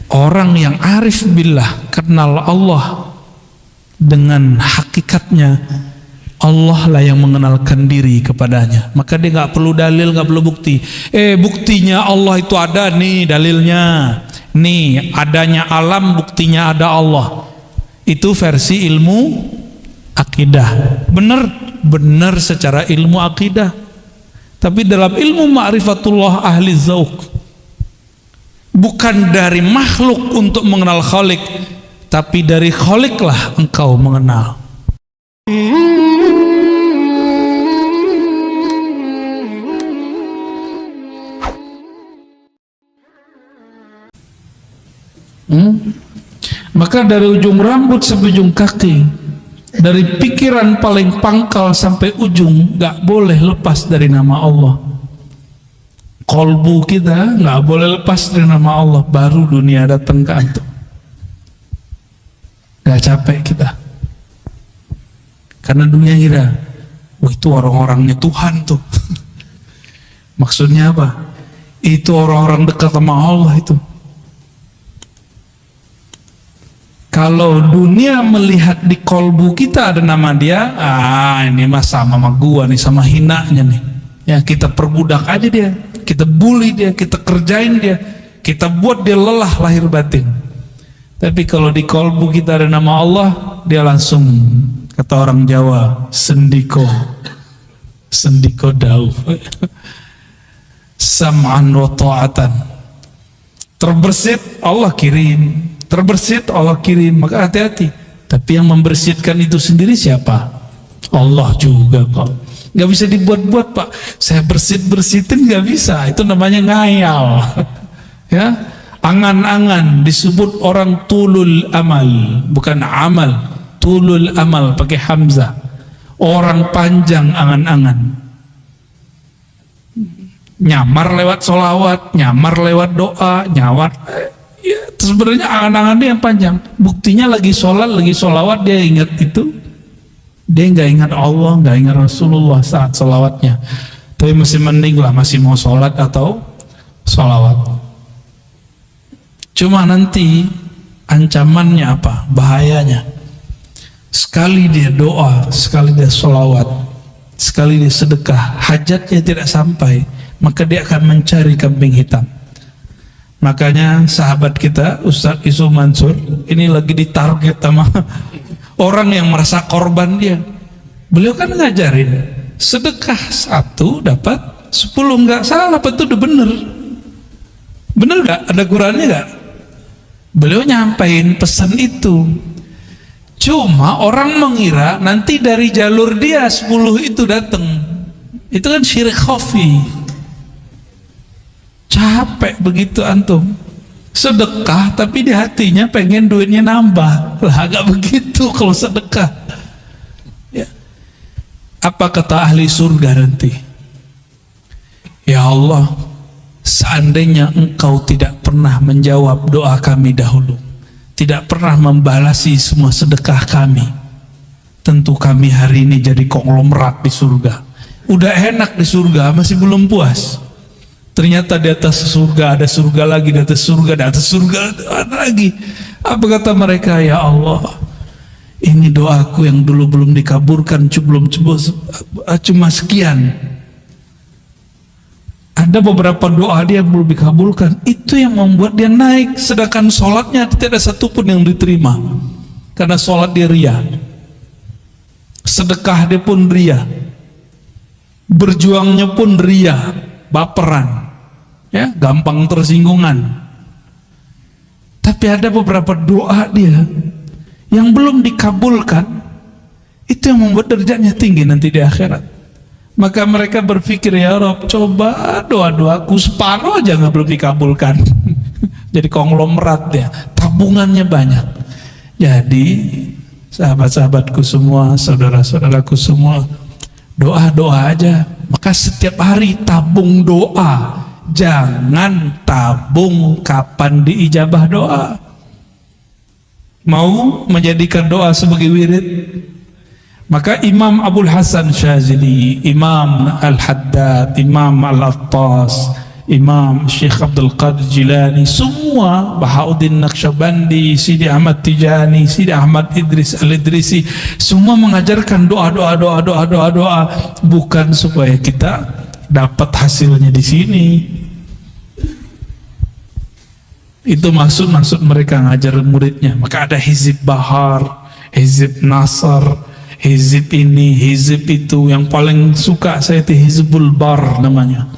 Orang yang arif billah, kenal Allah dengan hakikatnya, Allah lah yang mengenalkan diri kepadanya. Maka dia nggak perlu dalil, nggak perlu bukti. Buktinya Allah itu ada nih, dalilnya nih, adanya alam buktinya ada Allah. Itu versi ilmu akidah, benar secara ilmu akidah. Tapi dalam ilmu ma'rifatullah ahli zauq, bukan dari makhluk untuk mengenal Khalik, tapi dari Khaliklah engkau mengenal. Maka dari ujung rambut sampai ujung kaki, dari pikiran paling pangkal sampai ujung, gak boleh lepas dari nama Allah. Kolbu kita gak boleh lepas dari nama Allah. Baru dunia datang ke antum. Gak capek kita, karena dunia kira, wah itu orang-orangnya Tuhan tuh. Maksudnya apa? Itu orang-orang dekat sama Allah itu. Kalau dunia melihat di kolbu kita ada nama dia, ini mah sama gua nih, sama hinanya nih. Ya kita perbudak aja dia, kita bully dia, kita kerjain dia, kita buat dia lelah lahir batin. Tapi kalau di kolbu kita ada nama Allah, dia langsung, kata orang Jawa, sendiko dauh. Sam'an wa ta'atan. Terbersit Allah kirim, terbersit Allah kirim, maka hati-hati. Tapi yang membersihkan itu sendiri siapa? Allah juga kok. Gak bisa dibuat-buat Pak, saya bersihin gak bisa, itu namanya ngayal. Ya, angan-angan disebut orang tulul amal, bukan amal, tulul amal pakai hamzah. Orang panjang angan-angan, nyamar lewat sholawat, nyamar lewat doa, nyamar. Ya, sebenarnya angan-angan dia yang panjang. Buktinya lagi sholat, lagi sholawat dia ingat itu, dia nggak ingat Allah, nggak ingat Rasulullah saat sholawatnya. Tapi masih mending lah, masih mau sholat atau sholawat. Cuma nanti ancamannya apa? Bahayanya. Sekali dia doa, sekali dia sholawat, sekali dia sedekah, hajatnya tidak sampai, maka dia akan mencari kambing hitam. Makanya sahabat kita Ustaz Isu Mansur ini lagi ditarget sama orang yang merasa korban dia. Beliau kan ngajarin sedekah 1 dapat 10, nggak salah, apa itu udah bener nggak? Ada Qurannya nggak? Beliau nyampain pesan itu. Cuma orang mengira nanti dari jalur dia 10 itu datang. Itu kan syirik khafi. Capek begitu antum. Sedekah tapi di hatinya pengen duitnya nambah. Lah agak begitu kalau sedekah. Ya. Apa kata ahli surga nanti? Ya Allah, seandainya engkau tidak pernah menjawab doa kami dahulu, tidak pernah membalasi semua sedekah kami, tentu kami hari ini jadi konglomerat di surga. Udah enak di surga, masih belum puas. Ternyata di atas surga ada surga lagi, di atas surga, di atas surga ada lagi. Apa kata mereka? Ya Allah, ini doaku yang dulu belum dikabulkan, cuma sekian. Ada beberapa doa dia yang belum dikabulkan, itu yang membuat dia naik. Sedangkan sholatnya tidak ada satupun yang diterima, karena sholat dia ria, sedekah dia pun ria, berjuangnya pun ria, baperan, ya, gampang tersinggungan. Tapi ada beberapa doa dia yang belum dikabulkan, itu yang membuat derajatnya tinggi nanti di akhirat. Maka mereka berpikir, ya Rob, coba doa-doaku separuh aja nggak belum dikabulkan. Jadi konglomerat ya, tabungannya banyak. Jadi sahabat-sahabatku semua, saudara-saudaraku semua, doa-doa aja. Maka setiap hari tabung doa. Jangan tabung kapan diijabah doa. Mau menjadikan doa sebagai wirid? Maka Imam Abul Hasan Syazili, Imam Al-Haddad, Imam Al-Attas, Imam Syekh Abdul Qadir Jilani, semua, Bahauddin Naqsyabandi, Sidi Ahmad Tijani, Sidi Ahmad Idris Al-Idrisi, semua mengajarkan doa, bukan supaya kita dapat hasilnya di sini. Itu maksud mereka ngajar muridnya. Maka ada Hizib Bahar, Hizib Nasr, Hizib ini, Hizib itu. Yang paling suka saya itu Hizbul Bar namanya.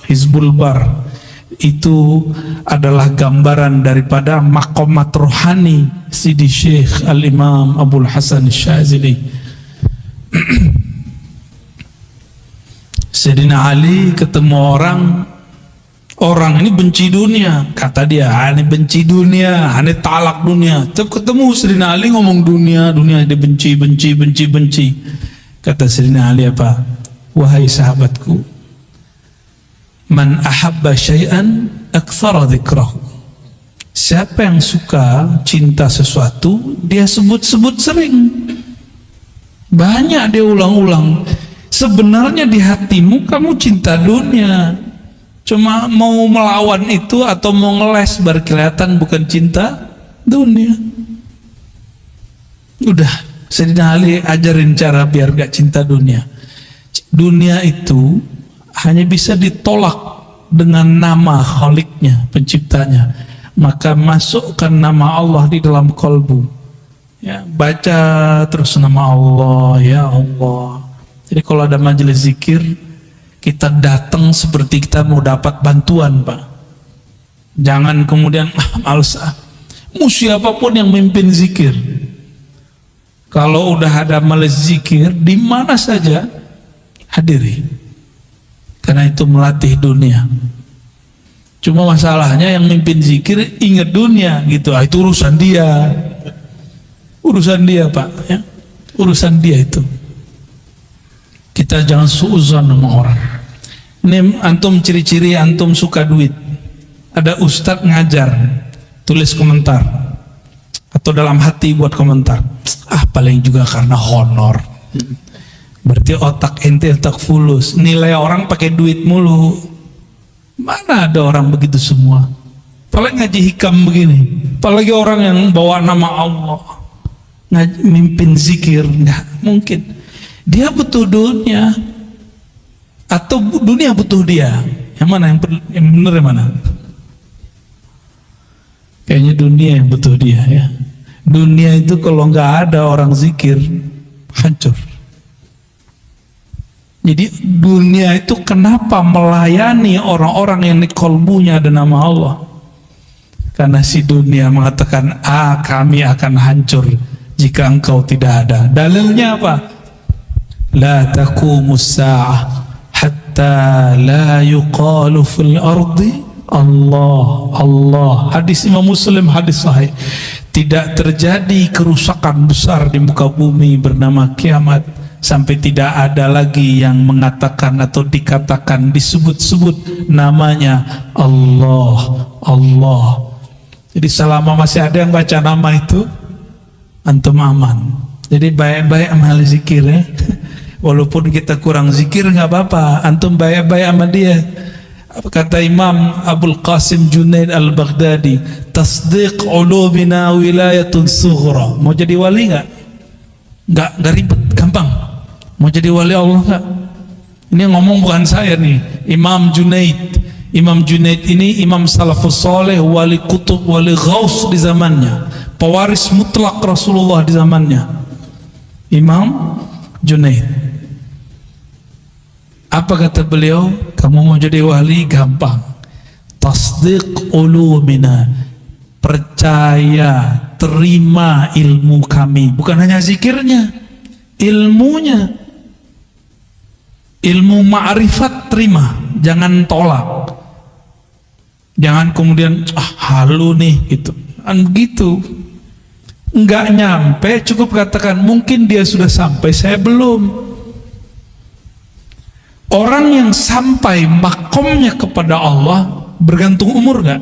Hizbul Bar itu adalah gambaran daripada maqamat rohani Sidi Syekh Al-Imam Abdul Hasan Syazili. Sayyidina Ali ketemu orang ini benci dunia, kata dia, ini benci dunia, ini talak dunia. Ketemu Sayyidina Ali ngomong dunia dia benci. Kata Sayyidina Ali apa? Wahai sahabatku, man ahabba syai'an aktsara dzikrahu. Siapa yang suka cinta sesuatu, dia sebut-sebut sering, banyak dia ulang-ulang. Sebenarnya di hatimu kamu cinta dunia, cuma mau melawan itu atau mau ngeles baru kelihatan bukan cinta dunia. Udah, Sayyidina Ali ajarin cara biar gak cinta dunia. Dunia itu hanya bisa ditolak dengan nama Khaliknya, penciptanya. Maka masukkan nama Allah di dalam kolbu, ya, baca terus nama Allah, ya Allah. Jadi kalau ada majelis zikir, kita datang seperti kita mau dapat bantuan, Pak. Jangan kemudian males mau siapapun yang memimpin zikir. Kalau udah ada majelis zikir di mana saja hadiri. Karena itu melatih dunia. Cuma masalahnya yang mimpin zikir ingat dunia gitu. Itu urusan dia. Urusan dia, Pak, ya. Urusan dia itu. Kita jangan suuzon sama orang. Ini antum ciri-ciri antum suka duit. Ada ustadz ngajar, tulis komentar. Atau dalam hati buat komentar. Paling juga karena honor. Berarti otak ente otak fulus, nilai orang pakai duit mulu. Mana ada orang begitu semua? Apalagi ngaji hikam begini, apalagi orang yang bawa nama Allah, mimpin zikir, nggak mungkin. Dia butuh dunia atau dunia butuh dia? Yang mana yang benar, yang mana? Kayaknya dunia yang butuh dia, ya. Dunia itu kalau nggak ada orang zikir hancur. Jadi dunia itu kenapa melayani orang-orang yang di kolbunya ada nama Allah? Karena si dunia mengatakan, kami akan hancur jika engkau tidak ada. Dalilnya apa? La taqumus sa'ah hatta la yuqalu fil ardi Allah. Hadis Imam Muslim, hadis sahih. Tidak terjadi kerusakan besar di muka bumi bernama kiamat sampai tidak ada lagi yang mengatakan atau dikatakan, disebut-sebut namanya Allah. Jadi selama masih ada yang baca nama itu, antum aman. Jadi baik-baik amal zikir, ya. Walaupun kita kurang zikir nggak apa-apa, antum baik-baik sama dia. Kata Imam Abul Qasim Junaid Al-Baghdadi, tasdiq ulubina wilayatun sughra. Mau jadi wali nggak? Nggak ribet, gampang. Mau jadi wali Allah nggak? Ini ngomong bukan saya nih, Imam Junaid. Imam Junaid ini imam salafus soleh, wali kutub, wali ghaus di zamannya, pewaris mutlak Rasulullah di zamannya. Imam Junaid. Apa kata beliau? Kamu mau jadi wali gampang. Tasdiq ulumina, percaya, terima ilmu kami. Bukan hanya zikirnya, ilmunya. Ilmu ma'rifat terima, jangan tolak. Jangan kemudian halu nih gitu. Begitu. Enggak nyampe, cukup katakan mungkin dia sudah sampai, saya belum. Orang yang sampai makomnya kepada Allah bergantung umur nggak?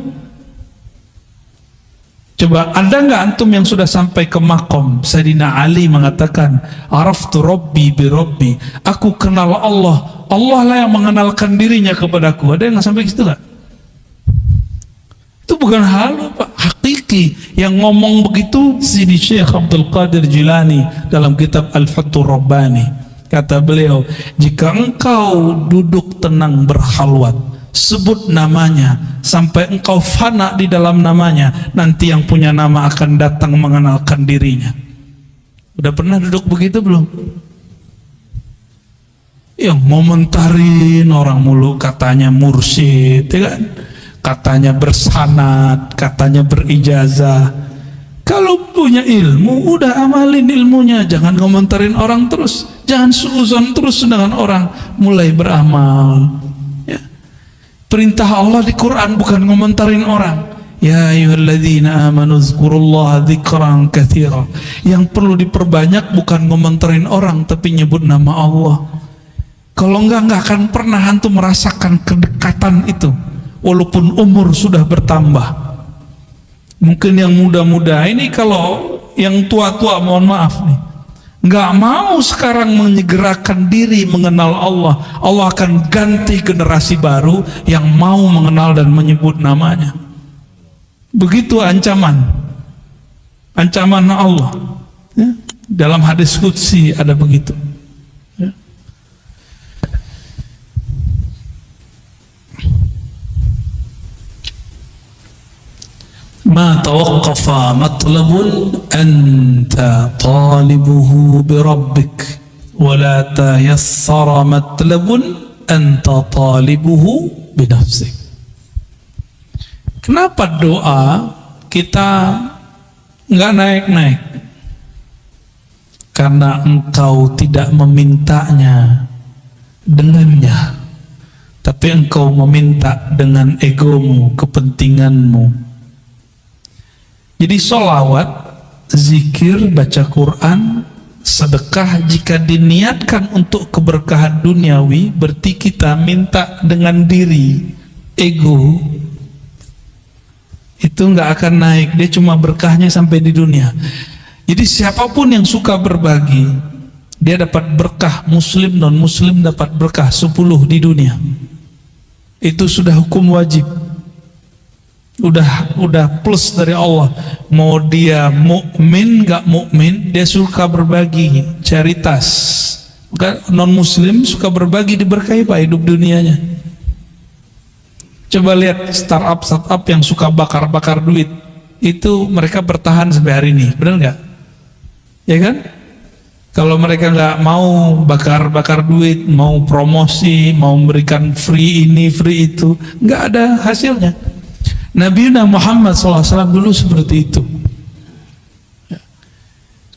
Coba ada nggak antum yang sudah sampai ke makom Sayyidina Ali mengatakan, araftu Rabbi bi Rabbi, aku kenal Allah, Allah lah yang mengenalkan dirinya kepadaku. Ada yang nggak sampai situ nggak? Itu bukan hal Pak, hakiki. Yang ngomong begitu Sidi Syekh Abdul Qadir Jilani dalam kitab Al-Fathur Rabbani. Kata beliau, jika engkau duduk tenang berkhalwat, sebut namanya sampai engkau fana di dalam namanya, nanti yang punya nama akan datang mengenalkan dirinya. Udah pernah duduk begitu belum? Yang ngomentarin orang mulu, katanya mursyid, ya kan? Katanya bersanad, katanya berijazah. Kalau punya ilmu, udah amalin ilmunya, jangan komentarin orang terus, jangan suuzon terus dengan orang, mulai beramal. Ya. Perintah Allah di Quran bukan ngomentarin orang. Ya ayyuhalladzina amanu dzkurullaha dzikran katsira. Yang perlu diperbanyak bukan ngomentarin orang, tapi nyebut nama Allah. Kalau enggak akan pernah antum merasakan kedekatan itu, walaupun umur sudah bertambah. Mungkin yang muda-muda ini, kalau yang tua-tua mohon maaf nih, nggak mau sekarang menyegerakan diri mengenal Allah, Allah akan ganti generasi baru yang mau mengenal dan menyebut namanya. Begitu ancaman Allah ya. Dalam hadis qudsi ada begitu ya. Ma tawaqqafa matlabun anta talibuhu birabbik wa la tayassara matlabun anta talibuhu binafsik. Kenapa doa kita nggak naik-naik? Karena engkau tidak memintanya dengannya, tapi engkau meminta dengan egomu, kepentinganmu. Jadi sholawat, zikir, baca Quran, sedekah jika diniatkan untuk keberkahan duniawi, berarti kita minta dengan diri, ego, itu nggak akan naik, dia cuma berkahnya sampai di dunia. Jadi siapapun yang suka berbagi, dia dapat berkah, muslim non muslim dapat berkah 10 di dunia. Itu sudah hukum wajib. Udah plus dari Allah. Mau dia mukmin nggak mukmin, dia suka berbagi, caritas. Non muslim suka berbagi, diberkahi Pak hidup dunianya. Coba lihat startup yang suka bakar duit, itu mereka bertahan sampai hari ini, benar nggak? Ya kan? Kalau mereka nggak mau bakar duit, mau promosi, mau memberikan free ini free itu, nggak ada hasilnya. Nabi Muhammad SAW dulu seperti itu.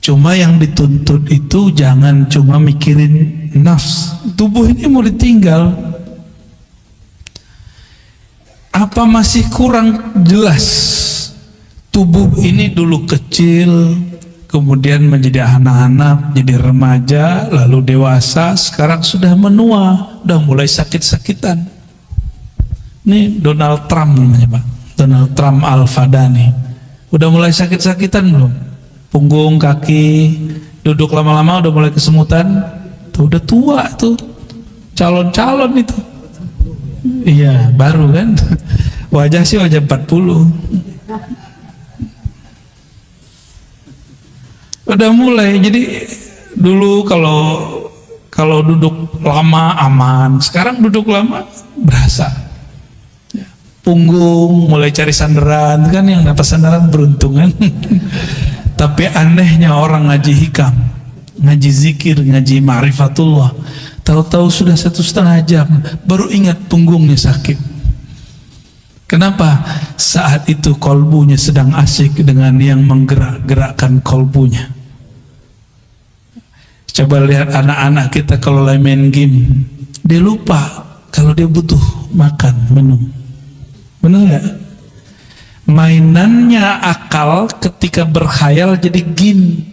Cuma yang dituntut itu jangan cuma mikirin nafs. Tubuh ini mau ditinggal. Apa masih kurang jelas? Tubuh ini dulu kecil, kemudian menjadi anak-anak, jadi remaja, lalu dewasa, sekarang sudah menua, udah mulai sakit-sakitan. Ini Donald Trump namanya Pak, Donald Trump Al-Fadani. Udah mulai sakit-sakitan belum? Punggung, kaki, duduk lama-lama udah mulai kesemutan. Tuh udah tua tuh, calon-calon itu. Iya, baru kan. Wajah sih wajah 40. Udah mulai. Jadi dulu kalau duduk lama aman, sekarang duduk lama berasa. Punggung mulai cari sandaran, kan yang dapat sandaran beruntung kan. Tapi anehnya orang ngaji hikam, ngaji zikir, ngaji ma'rifatullah, tahu-tahu sudah 1,5 jam baru ingat punggungnya sakit. Kenapa? Saat itu kolbunya sedang asik dengan yang menggerak-gerakkan kolbunya. Coba lihat anak-anak kita kalau lagi main game, dia lupa kalau dia butuh makan, minum. Benar nggak? Mainannya akal ketika berkhayal jadi game.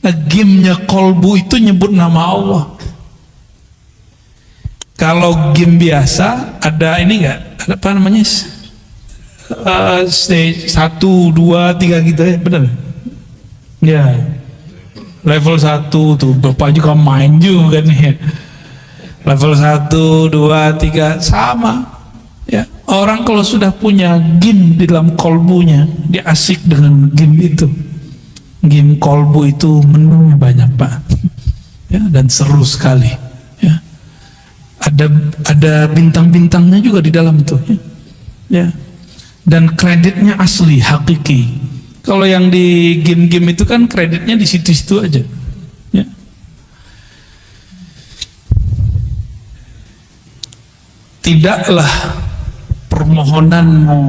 Gamenya kolbu itu nyebut nama Allah. Kalau game biasa ada ini nggak? Ada apa namanya? stage 1, 2, 3 gitu ya, benar? Ya, level 1 tuh Bapak juga main juga nih. Level 1, 2, 3 sama. Ya, orang kalau sudah punya game di dalam kolbunya, dia asik dengan game itu. Game kolbu itu menunya banyak Pak, ya, dan seru sekali. Ya, ada bintang-bintangnya juga di dalam itu. Ya, dan kreditnya asli, hakiki. Kalau yang di game-game itu kan kreditnya di situ-situ aja. Ya. Tidaklah permohonanmu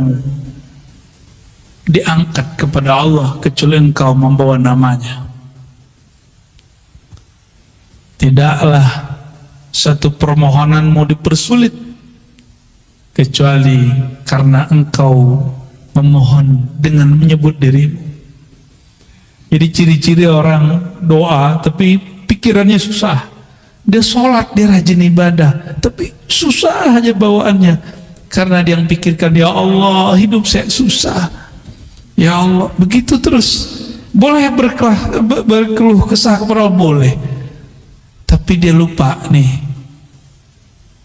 diangkat kepada Allah kecuali engkau membawa namanya. Tidaklah satu permohonanmu dipersulit kecuali karena engkau memohon dengan menyebut dirimu. Jadi ciri-ciri orang doa tapi pikirannya susah. Dia sholat, dia rajin ibadah, tapi susah aja bawaannya. Karena dia yang pikirkan, ya Allah, hidup saya susah. Ya Allah, begitu terus. Boleh berkeluh kesah kepada Allah, boleh. Tapi dia lupa nih.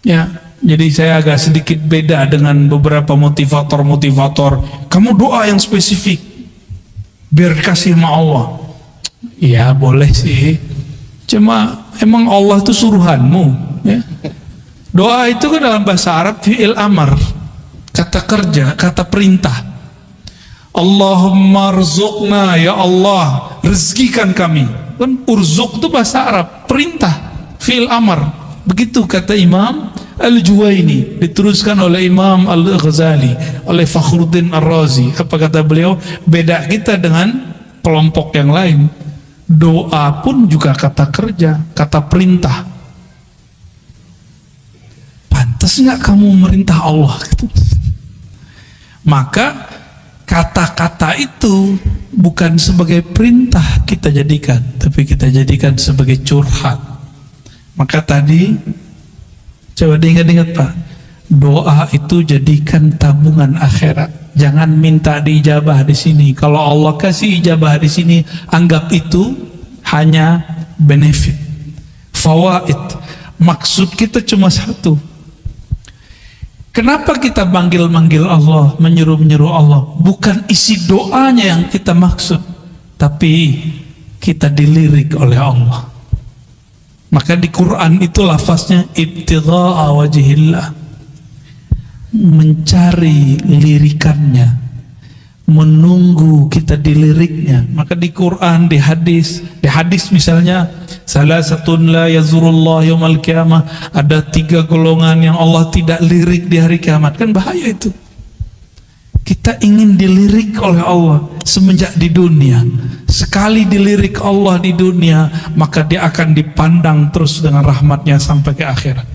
Ya, jadi saya agak sedikit beda dengan beberapa motivator. Kamu doa yang spesifik, biar kasih sama Allah. Ya boleh sih. Cuma emang Allah itu suruhanmu, ya. Doa itu kan dalam bahasa Arab fi'il amar, kata kerja, kata perintah. Allahumma rzuqna, ya Allah, rezekikan kami. Kan urzuk itu bahasa Arab, perintah, fi'il amar. Begitu kata Imam Al-Juwaini, diteruskan oleh Imam Al-Ghazali, oleh Fakhruddin Ar-Razi. Apa kata beliau? Beda kita dengan kelompok yang lain. Doa pun juga kata kerja, kata perintah. Pantas nggak kamu merintah Allah? Maka kata-kata itu bukan sebagai perintah kita jadikan, tapi kita jadikan sebagai curhat. Maka tadi coba diingat-ingat Pak, doa itu jadikan tabungan akhirat. Jangan minta diijabah di sini. Kalau Allah kasih ijabah di sini, anggap itu hanya benefit, fawaid. Maksud kita cuma satu. Kenapa kita manggil-manggil Allah, menyuruh-menyuruh Allah? Bukan isi doanya yang kita maksud, tapi kita dilirik oleh Allah. Maka di Quran itu lafaznya ibtigha'a wajhillah, mencari lirikannya, menunggu kita diliriknya. Maka di Quran, di hadis misalnya, salasatun la yazurullah yaumal qiyamah, ada 3 golongan yang Allah tidak lirik di hari kiamat. Kan bahaya itu. Kita ingin dilirik oleh Allah semenjak di dunia. Sekali dilirik Allah di dunia, maka dia akan dipandang terus dengan rahmatnya sampai ke akhirat.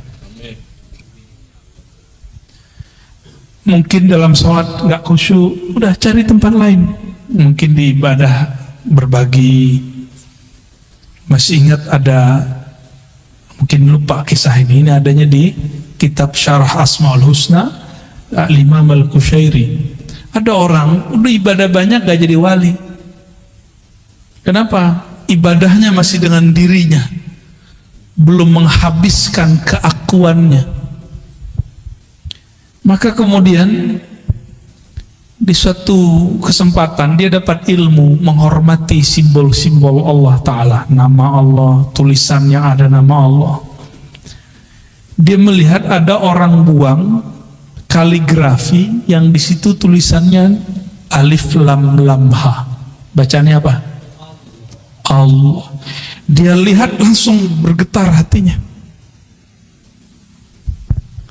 Mungkin dalam sholat nggak khusyuk, udah cari tempat lain. Mungkin di ibadah berbagi. Masih ingat ada, mungkin lupa kisah ini adanya di kitab Syarah Asmaul Husna Al-Imam Al-Qushairi. Ada orang udah ibadah banyak gak jadi wali. Kenapa? Ibadahnya masih dengan dirinya, belum menghabiskan keakuannya. Maka kemudian di suatu kesempatan dia dapat ilmu menghormati simbol-simbol Allah Ta'ala, nama Allah, tulisan yang ada nama Allah. Dia melihat ada orang buang kaligrafi yang di situ tulisannya alif lam lam ha. Bacanya apa? Allah. Dia lihat langsung bergetar hatinya.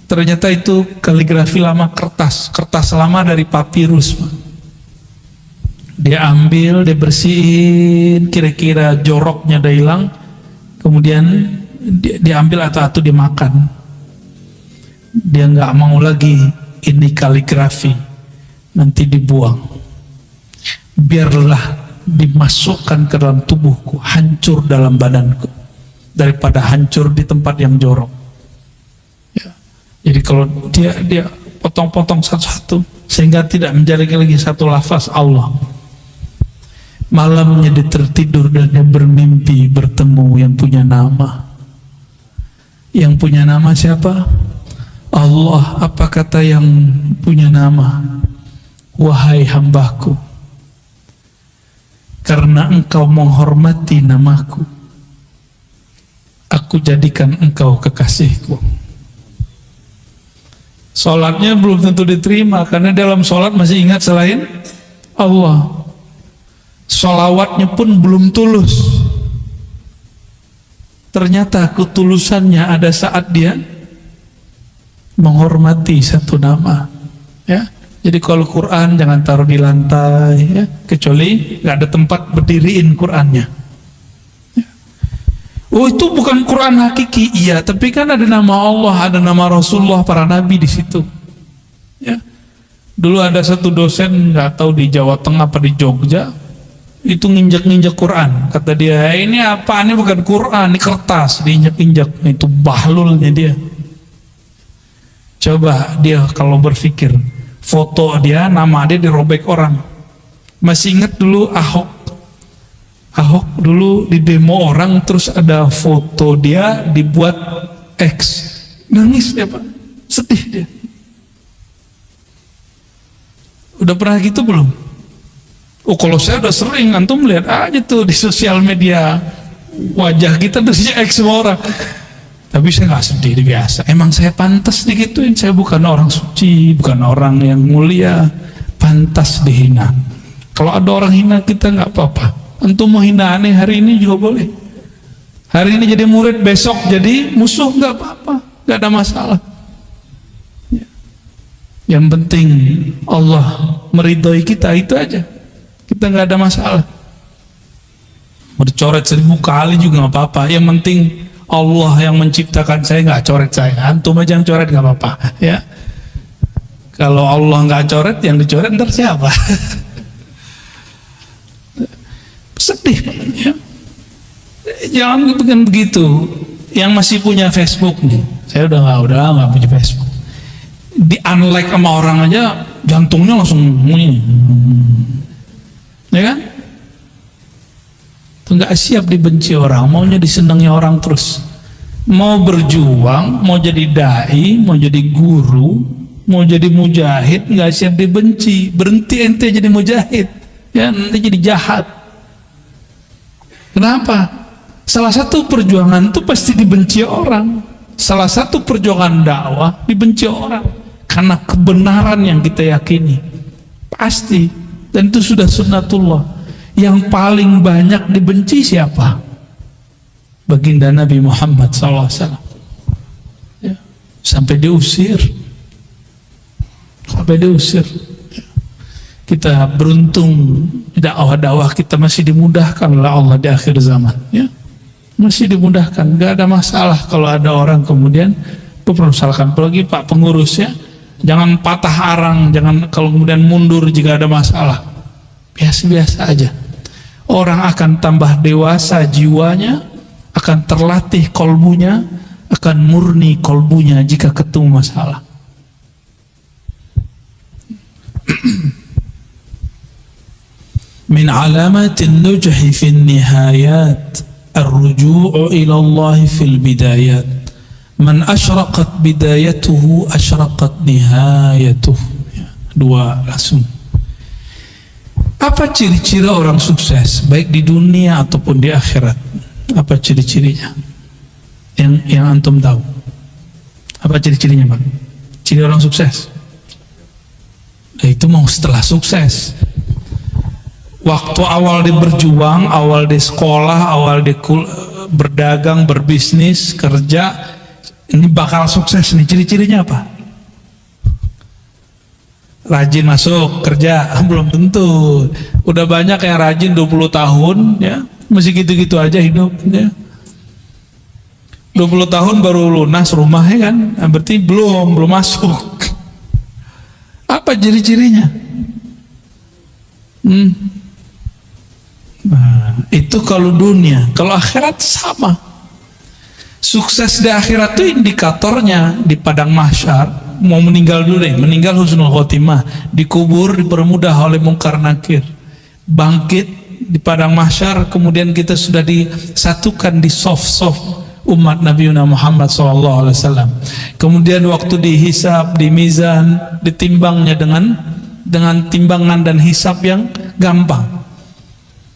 Ternyata itu kaligrafi lama, kertas lama dari papirus. Dia ambil, dia bersihin, kira-kira joroknya udah hilang, kemudian dia ambil atau dia makan. Dia nggak mau lagi ini kaligrafi, nanti dibuang. Biarlah dimasukkan ke dalam tubuhku, hancur dalam badanku, daripada hancur di tempat yang jorok. Jadi kalau dia potong-potong satu-satu, sehingga tidak menjadi lagi satu lafaz Allah. Malamnya dia tertidur dan dia bermimpi bertemu yang punya nama. Yang punya nama siapa? Allah. Apa kata yang punya nama? Wahai hambaku, karena engkau menghormati namaku, aku jadikan engkau kekasihku. Sholatnya belum tentu diterima, karena dalam sholat masih ingat selain Allah. Sholawatnya pun belum tulus. Ternyata ketulusannya ada saat dia menghormati satu nama, ya. Jadi kalau Quran jangan taruh di lantai, ya, kecuali nggak ada tempat berdiriin Qurannya. Ya. Oh, itu bukan Quran hakiki, iya, tapi kan ada nama Allah, ada nama Rasulullah, para nabi di situ. Ya. Dulu ada satu dosen, nggak tahu di Jawa Tengah apa di Jogja, itu nginjak-nginjak Quran. Kata dia, ini apa? Ini bukan Quran, ini kertas, diinjak-injak. Itu bahlulnya dia. Coba dia kalau berpikir, foto dia, nama dia dirobek orang. Masih ingat dulu Ahok dulu di demo orang, terus ada foto dia dibuat X. Nangis dia, Pak. Sedih dia. Udah pernah gitu belum? Oh, kalau saya udah sering, antum lihat aja tuh di sosial media wajah kita terus X semua orang. Tapi saya nggak sedih, biasa. Emang saya pantas digituin. Saya bukan orang suci, bukan orang yang mulia, pantas dihina. Kalau ada orang hina kita nggak apa-apa. Antum mau hina aneh hari ini juga boleh. Hari ini jadi murid, besok jadi musuh, nggak apa-apa, nggak ada masalah. Yang penting Allah meridhoi kita, itu aja. Kita nggak ada masalah. Bercoret 1000 kali juga nggak apa-apa. Yang penting Allah yang menciptakan saya nggak coret saya. Antum aja yang coret nggak apa-apa, ya. Kalau Allah nggak coret, yang dicoret ntar siapa? Sedih, ya. Jangan begitu. Yang masih punya Facebook nih, saya udah nggak punya Facebook. Di unlike sama orang aja, jantungnya langsung bunyi, ya kan? Nggak siap dibenci orang, maunya disenangi orang terus. Mau berjuang, mau jadi dai, mau jadi guru, mau jadi mujahid, nggak siap dibenci. Berhenti ente jadi mujahid, ya, nanti jadi jahat. Kenapa? Salah satu perjuangan itu pasti dibenci orang. Salah satu perjuangan dakwah dibenci orang karena kebenaran yang kita yakini, pasti. Dan itu sudah sunnatullah. Yang paling banyak dibenci siapa? Baginda Nabi Muhammad SAW, ya. Sampai diusir. Kita beruntung dakwah-dakwah kita masih dimudahkan oleh Allah di akhir zaman, ya. Masih dimudahkan, gak ada masalah kalau ada orang kemudian mempermasalahkan. Apalagi Pak pengurusnya, jangan patah arang, jangan kalau kemudian mundur jika ada masalah. Biasa-biasa aja. Orang akan tambah dewasa jiwanya, akan terlatih kolbunya, akan murni kolbunya jika ketemu masalah. Min alamatin nujhi fi nihayat ar-ruju' ila Allah fil bidayat. Man asyraqat bidayatuhu asyraqat nihayatuhu. Dua langsung. Apa ciri-ciri orang sukses baik di dunia ataupun di akhirat? Apa ciri-cirinya? Yang antum tahu? Apa ciri-cirinya, Bang? Ciri orang sukses? Nah, itu mau setelah sukses. Waktu awal dia berjuang, awal dia sekolah, awal dia berdagang, berbisnis, kerja, ini bakal sukses nih. Ciri-cirinya apa? Rajin masuk kerja, belum tentu. Udah banyak yang rajin 20 tahun, ya, masih gitu-gitu aja hidup, ya. 20 tahun baru lunas rumahnya kan, nah, berarti belum masuk. Apa ciri-cirinya? Nah, itu kalau dunia. Kalau akhirat sama. Sukses di akhirat itu indikatornya di padang mahsyar. mau meninggal dulu deh, meninggal husnul khotimah, dikubur dipermudah oleh mungkar nakir, bangkit di padang mahsyar, kemudian kita sudah disatukan di sof-sof umat Nabi Muhammad SAW. Kemudian waktu dihisab, di mizan, ditimbangnya dengan timbangan dan hisab yang gampang.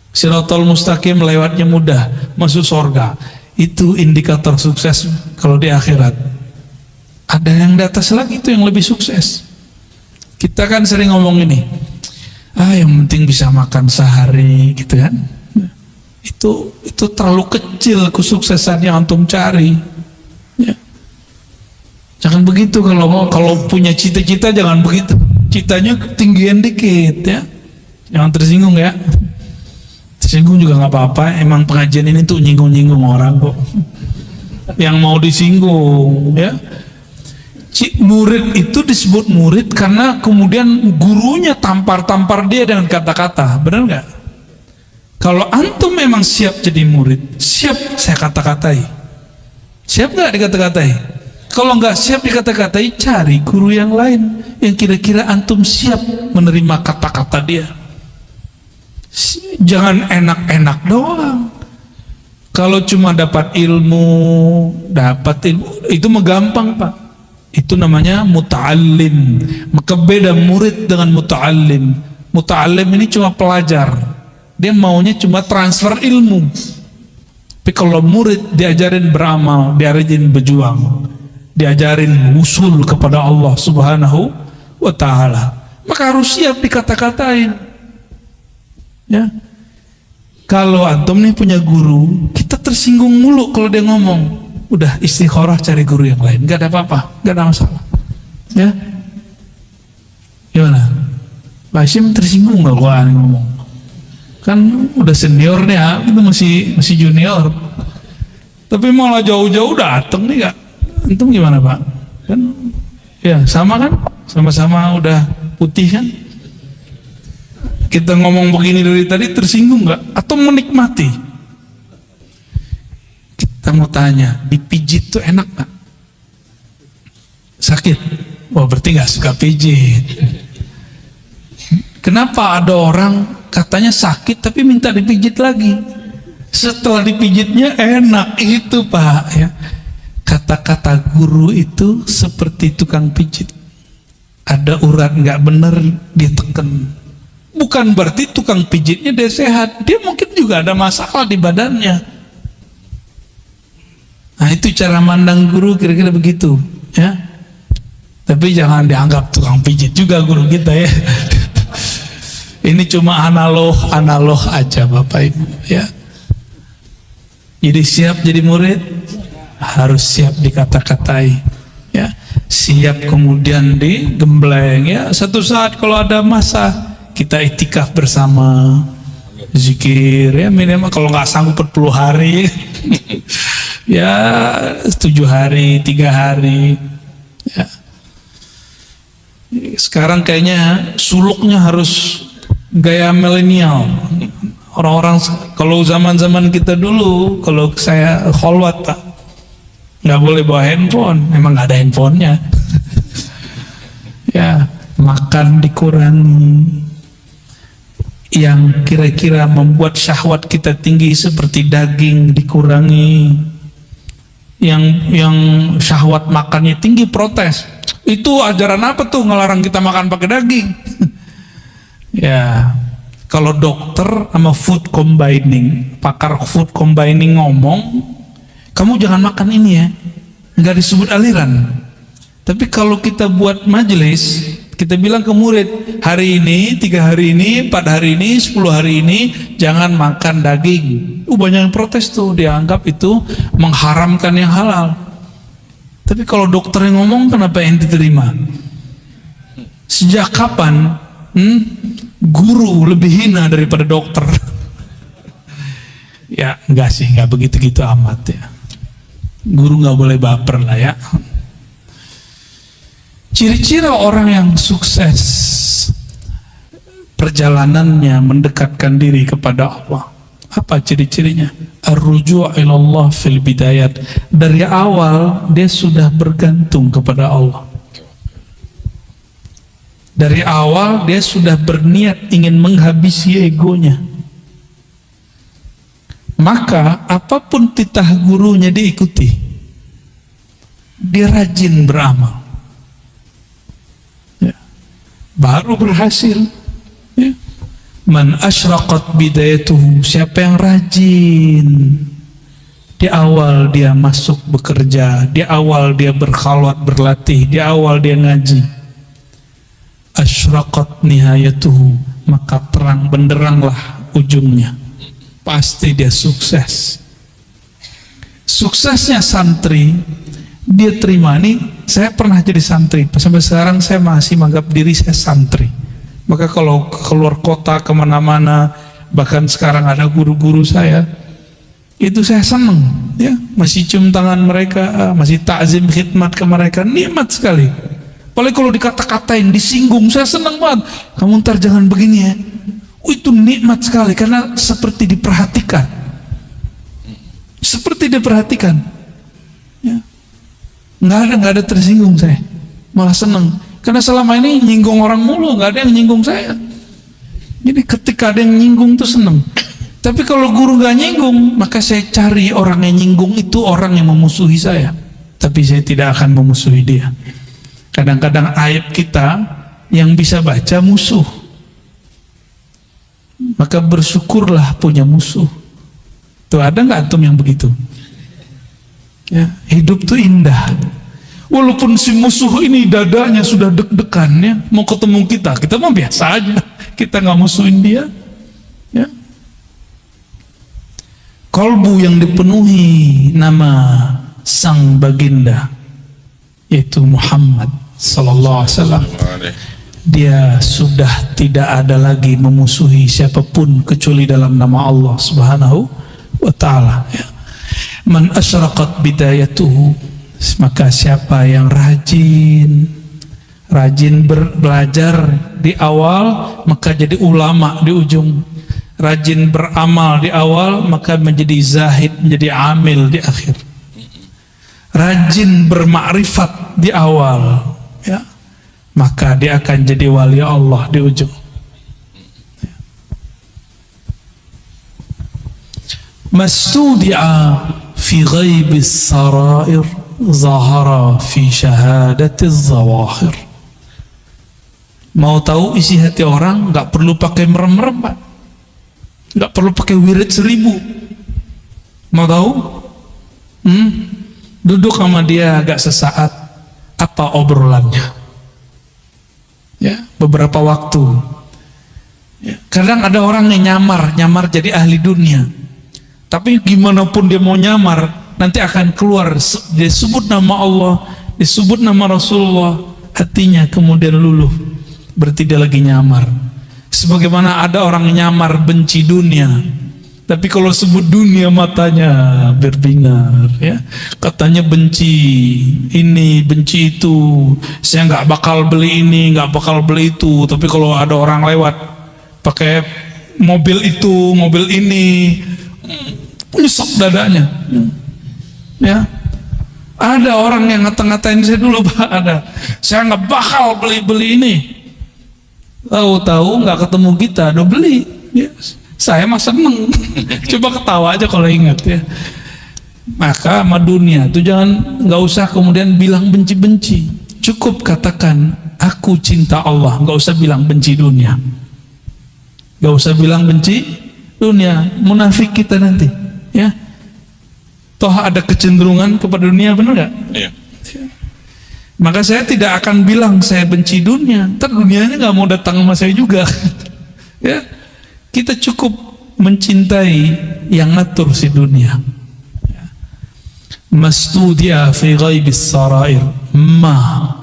Siratal mustaqim lewatnya mudah, masuk surga. Itu indikator sukses kalau di akhirat. Ada yang di atas lagi, itu yang lebih sukses. Kita kan sering ngomong ini, yang penting bisa makan sehari gitu kan. Itu terlalu kecil kesuksesan yang antum cari ya. Jangan begitu, kalau punya cita-cita jangan begitu, citanya ketinggian dikit ya, jangan tersinggung ya. Tersinggung juga nggak apa-apa, emang pengajian ini tuh nyinggung-nyinggung orang kok yang mau disinggung ya. Murid itu disebut murid karena kemudian gurunya tampar-tampar dia dengan kata-kata, benar nggak? Kalau antum memang siap jadi murid, siap saya kata-katai, siap nggak dikata-katai? Kalau nggak siap dikata-katai, cari guru yang lain yang kira-kira antum siap menerima kata-kata dia. Jangan enak-enak doang. Kalau cuma dapat ilmu itu mah gampang pak. Itu namanya muta'allim. Maka beda murid dengan muta'allim. Muta'allim ini cuma pelajar, dia maunya cuma transfer ilmu. Tapi kalau murid diajarin beramal, diajarin berjuang, diajarin usul kepada Allah Subhanahu wa ta'ala, maka harus siap dikata-katain ya. Kalau antum nih punya guru, kita tersinggung mulu kalau dia ngomong, udah istikharah cari guru yang lain, gak ada apa-apa, gak ada masalah ya. Gimana? Pak Hashim tersinggung gak gua ngomong? Kan udah senior nih ya, itu masih junior, tapi malah jauh-jauh dateng nih gak? Antum gimana Pak? Kan ya sama kan, sama-sama udah putih kan. Kita ngomong begini dari tadi tersinggung nggak? Atau menikmati? Kita mau tanya, dipijit tuh enak nggak? Sakit? Wah berarti nggak suka pijit. Kenapa ada orang katanya sakit tapi minta dipijit lagi? Setelah dipijitnya enak, itu Pak ya. Kata-kata guru itu seperti tukang pijit. Ada urat nggak bener diteken. Bukan berarti tukang pijitnya dia sehat, dia mungkin juga ada masalah di badannya. Nah itu cara mandang guru, kira-kira begitu ya. Tapi jangan dianggap tukang pijit juga guru kita ya. Ini cuma analog aja Bapak Ibu ya. Jadi siap jadi murid, harus siap dikata-katai ya, siap kemudian digembleng ya. Satu saat kalau ada masa kita itikaf bersama, zikir ya, minimal kalau nggak sanggup 40 hari ya 7 hari 3 hari ya. Sekarang kayaknya suluknya harus gaya milenial. Orang-orang kalau zaman-zaman kita dulu, kalau saya kholwat Pak, nggak boleh bawa handphone, memang nggak ada handphonenya ya. Makan dikurangi, yang kira-kira membuat syahwat kita tinggi seperti daging dikurangi, yang syahwat makannya tinggi protes. Itu ajaran apa tuh ngelarang kita makan pakai daging? Ya, kalau dokter sama food combining, pakar food combining ngomong, kamu jangan makan ini ya, nggak disebut aliran. Tapi kalau kita buat majelis, kita bilang ke murid, hari ini, 3 hari ini, 4 hari ini, 10 hari ini, jangan makan daging. Banyak yang protes tuh, dianggap itu mengharamkan yang halal. Tapi kalau dokter yang ngomong, kenapa yang diterima? Sejak kapan guru lebih hina daripada dokter? Ya enggak sih, enggak begitu-gitu amat ya. Guru nggak boleh baper lah ya. Ciri-ciri orang yang sukses, perjalanannya mendekatkan diri kepada Allah. Apa ciri-cirinya? Ar-ruju' ilallah fil bidayat. Dari awal dia sudah bergantung kepada Allah. Dari awal dia sudah berniat ingin menghabisi egonya. Maka apapun titah gurunya diikuti. Dia rajin beramal. Ya. Baru berhasil. Ya. Man asyraqat bidayatuhu, siapa yang rajin. Di awal dia masuk bekerja, di awal dia berkhalwat berlatih, di awal dia ngaji. Asyraqat nihayatuhu, maka terang benderanglah ujungnya. Pasti dia sukses. Suksesnya santri, dia terima. Nih, saya pernah jadi santri, sampai sekarang saya masih menganggap diri saya santri. Maka kalau keluar kota kemana-mana, bahkan sekarang ada guru-guru saya, itu saya senang, ya, masih cium tangan mereka, masih takzim khidmat ke mereka, nikmat sekali. Apalagi kalau dikata-katain, disinggung, saya senang banget. Kamu ntar jangan begini ya. Itu nikmat sekali karena seperti diperhatikan, seperti diperhatikan. Ya. Nggak ada tersinggung saya, malah senang. Karena selama ini nyinggung orang mulu, nggak ada yang nyinggung saya. Jadi ketika ada yang nyinggung tuh senang. Tapi kalau guru gak nyinggung, maka saya cari orang yang nyinggung itu orang yang memusuhi saya. Tapi saya tidak akan memusuhi dia. Kadang-kadang aib kita yang bisa baca musuh. Maka bersyukurlah punya musuh. Tuh ada gak antum yang begitu? Ya, hidup tuh indah. Walaupun si musuh ini dadanya sudah deg-degan ya, mau ketemu kita mah biasa aja. Kita gak musuhin dia. Ya. Kolbu yang dipenuhi nama sang baginda, yaitu Muhammad sallallahu alaihi wasallam, dia sudah tidak ada lagi memusuhi siapapun kecuali dalam nama Allah subhanahu wa ta'ala. Ya. Man asyraqat bidayatuhu, maka siapa yang rajin belajar di awal, maka jadi ulama di ujung. Rajin beramal di awal, maka menjadi zahid, menjadi amil di akhir. Rajin bermakrifat di awal, ya, maka dia akan jadi wali Allah di ujung. Mastudi'a fi ghaibis sarair, zahara fi syahadatiz zawahir. Mau tahu isi hati orang, nggak perlu pakai merem-merem, Pak. Nggak perlu pakai wirid 1000. Mau tahu? Duduk sama dia agak sesaat, apa obrolannya? Ya, beberapa waktu. Ya, kadang ada orang yang nyamar jadi ahli dunia. Tapi gimana pun dia mau nyamar, nanti akan keluar disebut nama Allah, disebut nama Rasulullah, hatinya kemudian luluh. Berarti dia lagi nyamar. Sebagaimana ada orang nyamar benci dunia, tapi kalau sebut dunia matanya berbinar, ya. Katanya benci ini, benci itu, saya nggak bakal beli ini, nggak bakal beli itu. Tapi kalau ada orang lewat pakai mobil itu, mobil ini, nyesek dadanya, ya. Ada orang yang ngata-ngatain saya dulu, Pak, ada. Saya nggak bakal beli ini. Tahu-tahu nggak ketemu kita, udah beli. Ya, saya mah seneng. Coba ketawa aja kalau ingat ya. Maka sama dunia tuh nggak usah kemudian bilang benci-benci. Cukup katakan aku cinta Allah. Nggak usah bilang benci dunia. Nggak usah bilang benci dunia. Munafik kita nanti. Ya. Toh ada kecenderungan kepada dunia, benar nggak? Iya. Maka saya tidak akan bilang saya benci dunia, ntar dunianya nggak mau datang sama saya juga. Ya, kita cukup mencintai yang ngatur si dunia. Mastudia fi ghaibis sarair,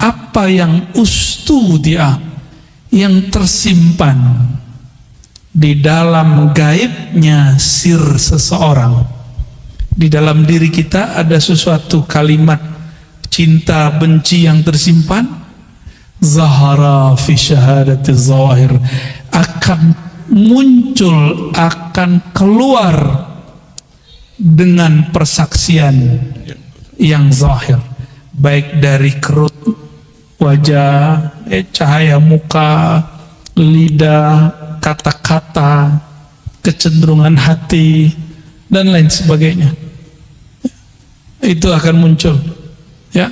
apa yang ustudia, yang tersimpan di dalam gaibnya sir seseorang. Di dalam diri kita ada sesuatu kalimat cinta benci yang tersimpan, zahara fi syahadati zawahir, akan muncul, akan keluar dengan persaksian yang zahir, baik dari kerut wajah, cahaya muka, lidah, kata-kata, kecenderungan hati, dan lain sebagainya. Itu akan muncul, ya.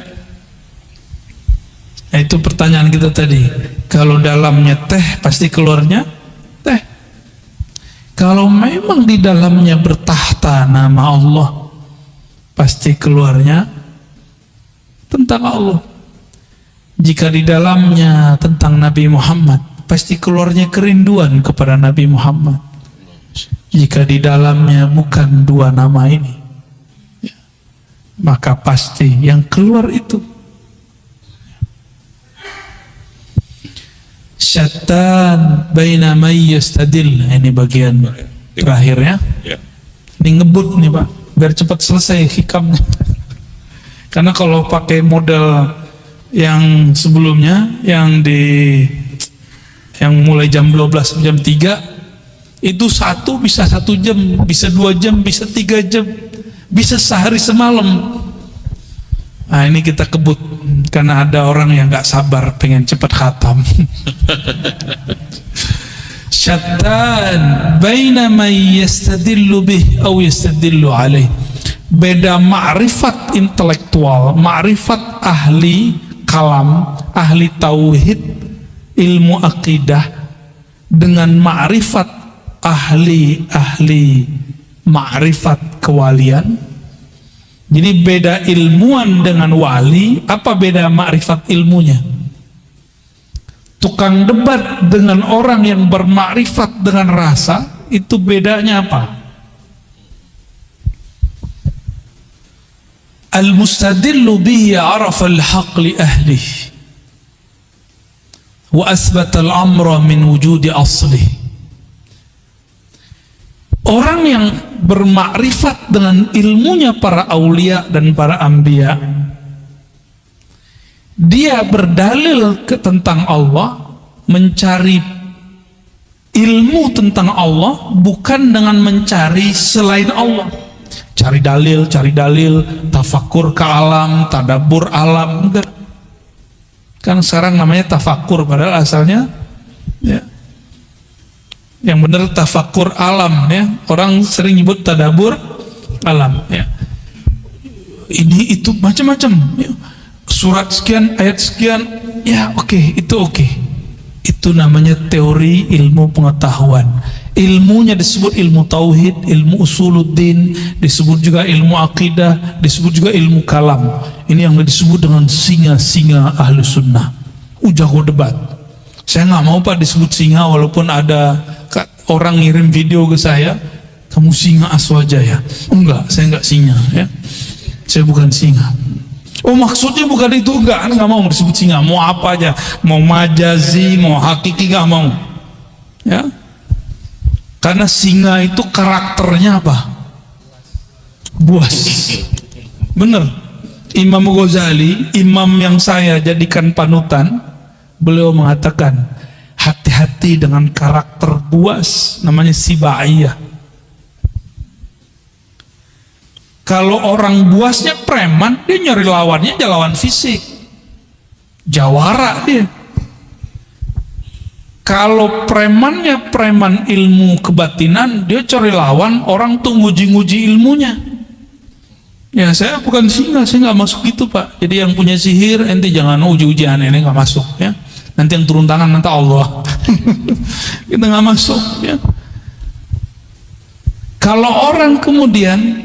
Nah, itu pertanyaan kita tadi. Kalau dalamnya teh, pasti keluarnya teh. Kalau memang di dalamnya bertahta nama Allah, pasti keluarnya tentang Allah. Jika di dalamnya tentang Nabi Muhammad, pasti keluarnya kerinduan kepada Nabi Muhammad. Jika di dalamnya bukan dua nama ini, ya, maka pasti yang keluar itu syattan baina may yastadil. Ini bagian terakhirnya. Ini ngebut nih Pak, biar cepat selesai hikamnya. Karena kalau pakai model yang sebelumnya, yang mulai jam 12 jam 3, itu satu bisa 1 jam, bisa 2 jam, bisa 3 jam, bisa sehari semalam. Nah ini kita kebut karena ada orang yang gak sabar pengen cepat khatam. Syattan baina may yastadillu bih aw yastadillu alaih. Beda ma'rifat intelektual, ma'rifat ahli kalam, ahli tauhid, ilmu akidah, dengan ma'rifat ahli ma'rifat kewalian. Jadi beda ilmuwan dengan wali. Apa beda ma'rifat ilmunya? Tukang debat dengan orang yang bermakrifat dengan rasa, itu bedanya apa? Al-mustadillu bihi arafa al-haq li ahlih wa asbata al-amra min wujudi aslih. Orang yang bermakrifat dengan ilmunya para aulia dan para anbiya, dia berdalil tentang Allah, mencari ilmu tentang Allah bukan dengan mencari selain Allah. Cari dalil, tafakur ke alam, tadabbur alam, enggak. Kan sekarang namanya tafakur, padahal asalnya ya, yang benar tafakur alam, ya. Orang sering nyebut tadabbur alam, ya. Ini itu macam-macam, ya. Surat sekian, ayat sekian, ya oke, itu oke. Itu namanya teori ilmu pengetahuan. Ilmunya disebut ilmu tauhid, ilmu usuluddin, disebut juga ilmu akidah, disebut juga ilmu kalam. Ini yang disebut dengan singa-singa ahlu sunnah. Jago debat. Saya nggak mau Pak disebut singa, walaupun ada orang ngirim video ke saya, kamu singa Aswajaya. Enggak, saya enggak singa, ya. Saya bukan singa. Oh maksudnya bukan itu, enggak mau disebut singa. Mau apa aja, mau majazi, mau hakiki, nggak mau, ya. Karena singa itu karakternya apa? Buas. Bener. Imam Ghazali, imam yang saya jadikan panutan, beliau mengatakan, hati-hati dengan karakter buas, namanya sibaiyah. Kalau orang buasnya preman, dia nyari lawannya lawan fisik, jawara dia. Kalau premannya preman ilmu kebatinan, dia cari lawan orang tuh nguji-nguji ilmunya. Ya saya bukan singa, saya nggak masuk gitu Pak. Jadi yang punya sihir, ente jangan uji-ujian, ini nggak masuk, ya. Nanti yang turun tangan nanti Allah. Kita nggak masuk, ya. Kalau orang kemudian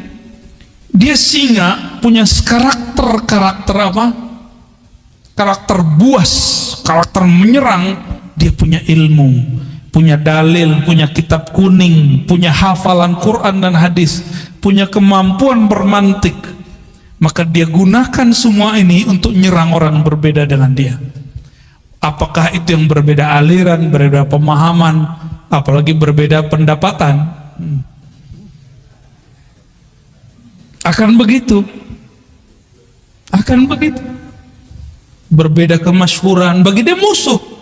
dia singa, punya karakter apa? Karakter buas, karakter menyerang. Dia punya ilmu, punya dalil, punya kitab kuning, punya hafalan Quran dan hadis, punya kemampuan bermantik. Maka dia gunakan semua ini untuk nyerang orang berbeda dengan dia. Apakah itu yang berbeda aliran, berbeda pemahaman, apalagi berbeda pendapatan? Akan begitu. Berbeda kemasyhuran, bagi dia musuh.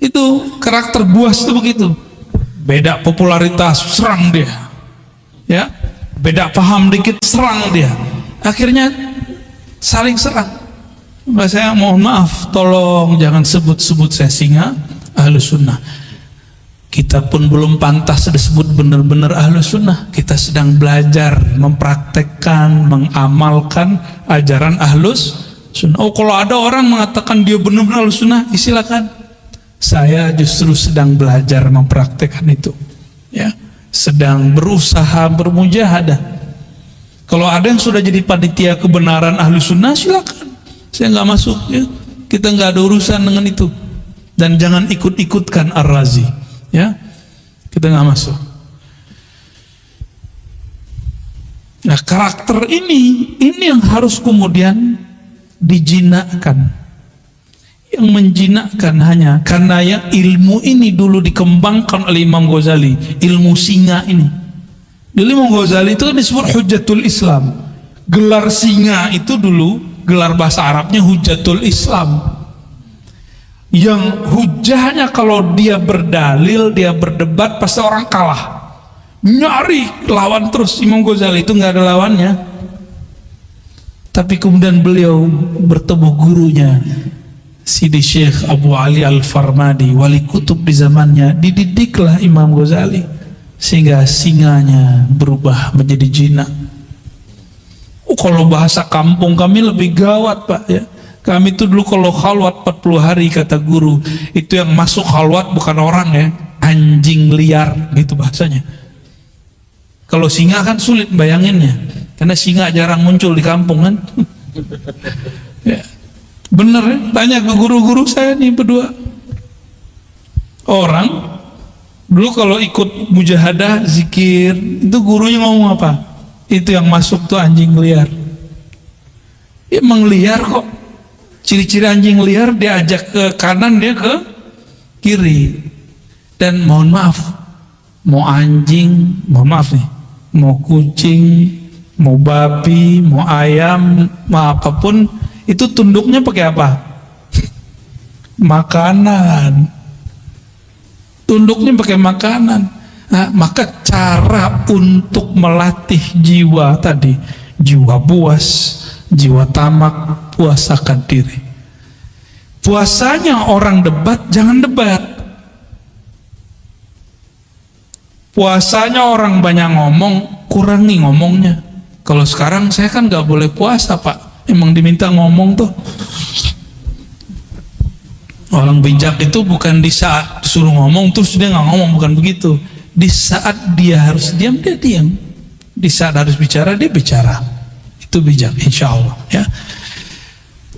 Itu karakter buas itu begitu. Beda popularitas, serang dia, ya. Beda paham dikit, serang dia. Akhirnya saling serang. Maka saya mohon maaf, tolong jangan sebut-sebut saya singa Ahlus Sunnah. Kita pun belum pantas disebut benar-benar Ahlus Sunnah. Kita sedang belajar, mempraktekkan, mengamalkan ajaran Ahlus Sunnah. Oh, kalau ada orang mengatakan dia benar-benar Ahlus Sunnah, silakan. Saya justru sedang belajar mempraktekkan itu, ya, sedang berusaha bermujahadah. Kalau ada yang sudah jadi panitia kebenaran Ahlus Sunnah, silakan. Saya nggak masuk, ya. Kita nggak ada urusan dengan itu. Dan jangan ikut-ikutkan Ar-Razi, ya. Kita nggak masuk. Nah, karakter ini yang harus kemudian dijinakkan. Yang menjinakkan hanya karena yang ilmu ini dulu dikembangkan oleh Imam Ghazali, ilmu singa ini. Dulu Imam Ghazali itu kan disebut Hujjatul Islam. Gelar singa itu dulu, gelar bahasa Arabnya Hujjatul Islam, yang hujahnya kalau dia berdalil, dia berdebat, pasti orang kalah, nyari lawan terus. Imam Ghazali itu nggak ada lawannya. Tapi kemudian beliau bertemu gurunya Sidi Syekh Abu Ali Al-Farmadi, wali kutub di zamannya. Dididiklah Imam Ghazali sehingga singanya berubah menjadi jinak. Kalau bahasa kampung kami lebih gawat, Pak, ya. Kami itu dulu kalau khalwat 40 hari, kata guru, itu yang masuk khalwat bukan orang, ya, anjing liar, gitu bahasanya. Kalau singa kan sulit bayanginnya, karena singa jarang muncul di kampung kan. Ya. Bener, ya? Tanya ke guru-guru saya nih berdua. Orang dulu kalau ikut mujahadah zikir, itu gurunya ngomong apa? Itu yang masuk tuh anjing liar. Emang liar kok. Ciri-ciri anjing liar, dia ajak ke kanan, dia ke kiri. Dan mohon maaf, mau anjing, mohon maaf nih, mau kucing, mau babi, mau ayam, mau apapun, itu tunduknya pakai apa? Makanan. Tunduknya pakai makanan. Nah, maka cara untuk melatih jiwa tadi, jiwa buas, jiwa tamak, puasakan diri. Puasanya orang debat, jangan debat. Puasanya orang banyak ngomong, kurangi ngomongnya. Kalau sekarang saya kan nggak boleh puasa, Pak. Emang diminta ngomong tuh. Orang bijak itu bukan di saat disuruh ngomong terus dia nggak ngomong, bukan begitu. Di saat dia harus diam, dia diam. Di saat harus bicara, dia bicara. Itu bijak, insya Allah, ya.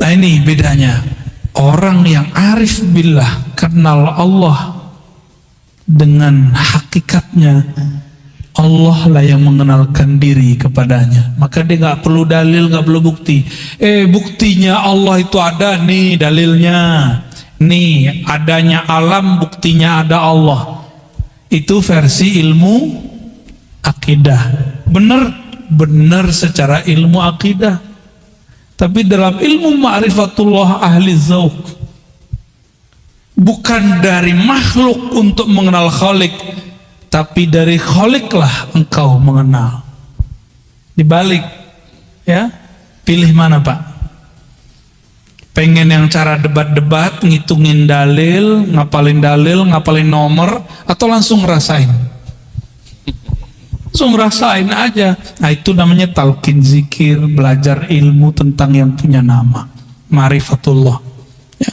Nah, ini bedanya. Orang yang arif billah, kenal Allah dengan hakikatnya, Allah lah yang mengenalkan diri kepadanya. Maka dia nggak perlu dalil, nggak perlu bukti. Buktinya Allah itu ada nih, dalilnya. Nih, adanya alam, buktinya ada Allah. Itu versi ilmu akidah. Benar secara ilmu akidah. Tapi dalam ilmu ma'rifatullah ahli zauq, bukan dari makhluk untuk mengenal Khalik, tapi dari Khaliklah engkau mengenal. Dibalik, ya. Pilih mana, Pak? Pengen yang cara debat-debat, ngitungin dalil, ngapalin nomor, atau langsung ngerasain? Langsung ngerasain aja. Nah, itu namanya talqin zikir, belajar ilmu tentang yang punya nama, ma'rifatullah, ya.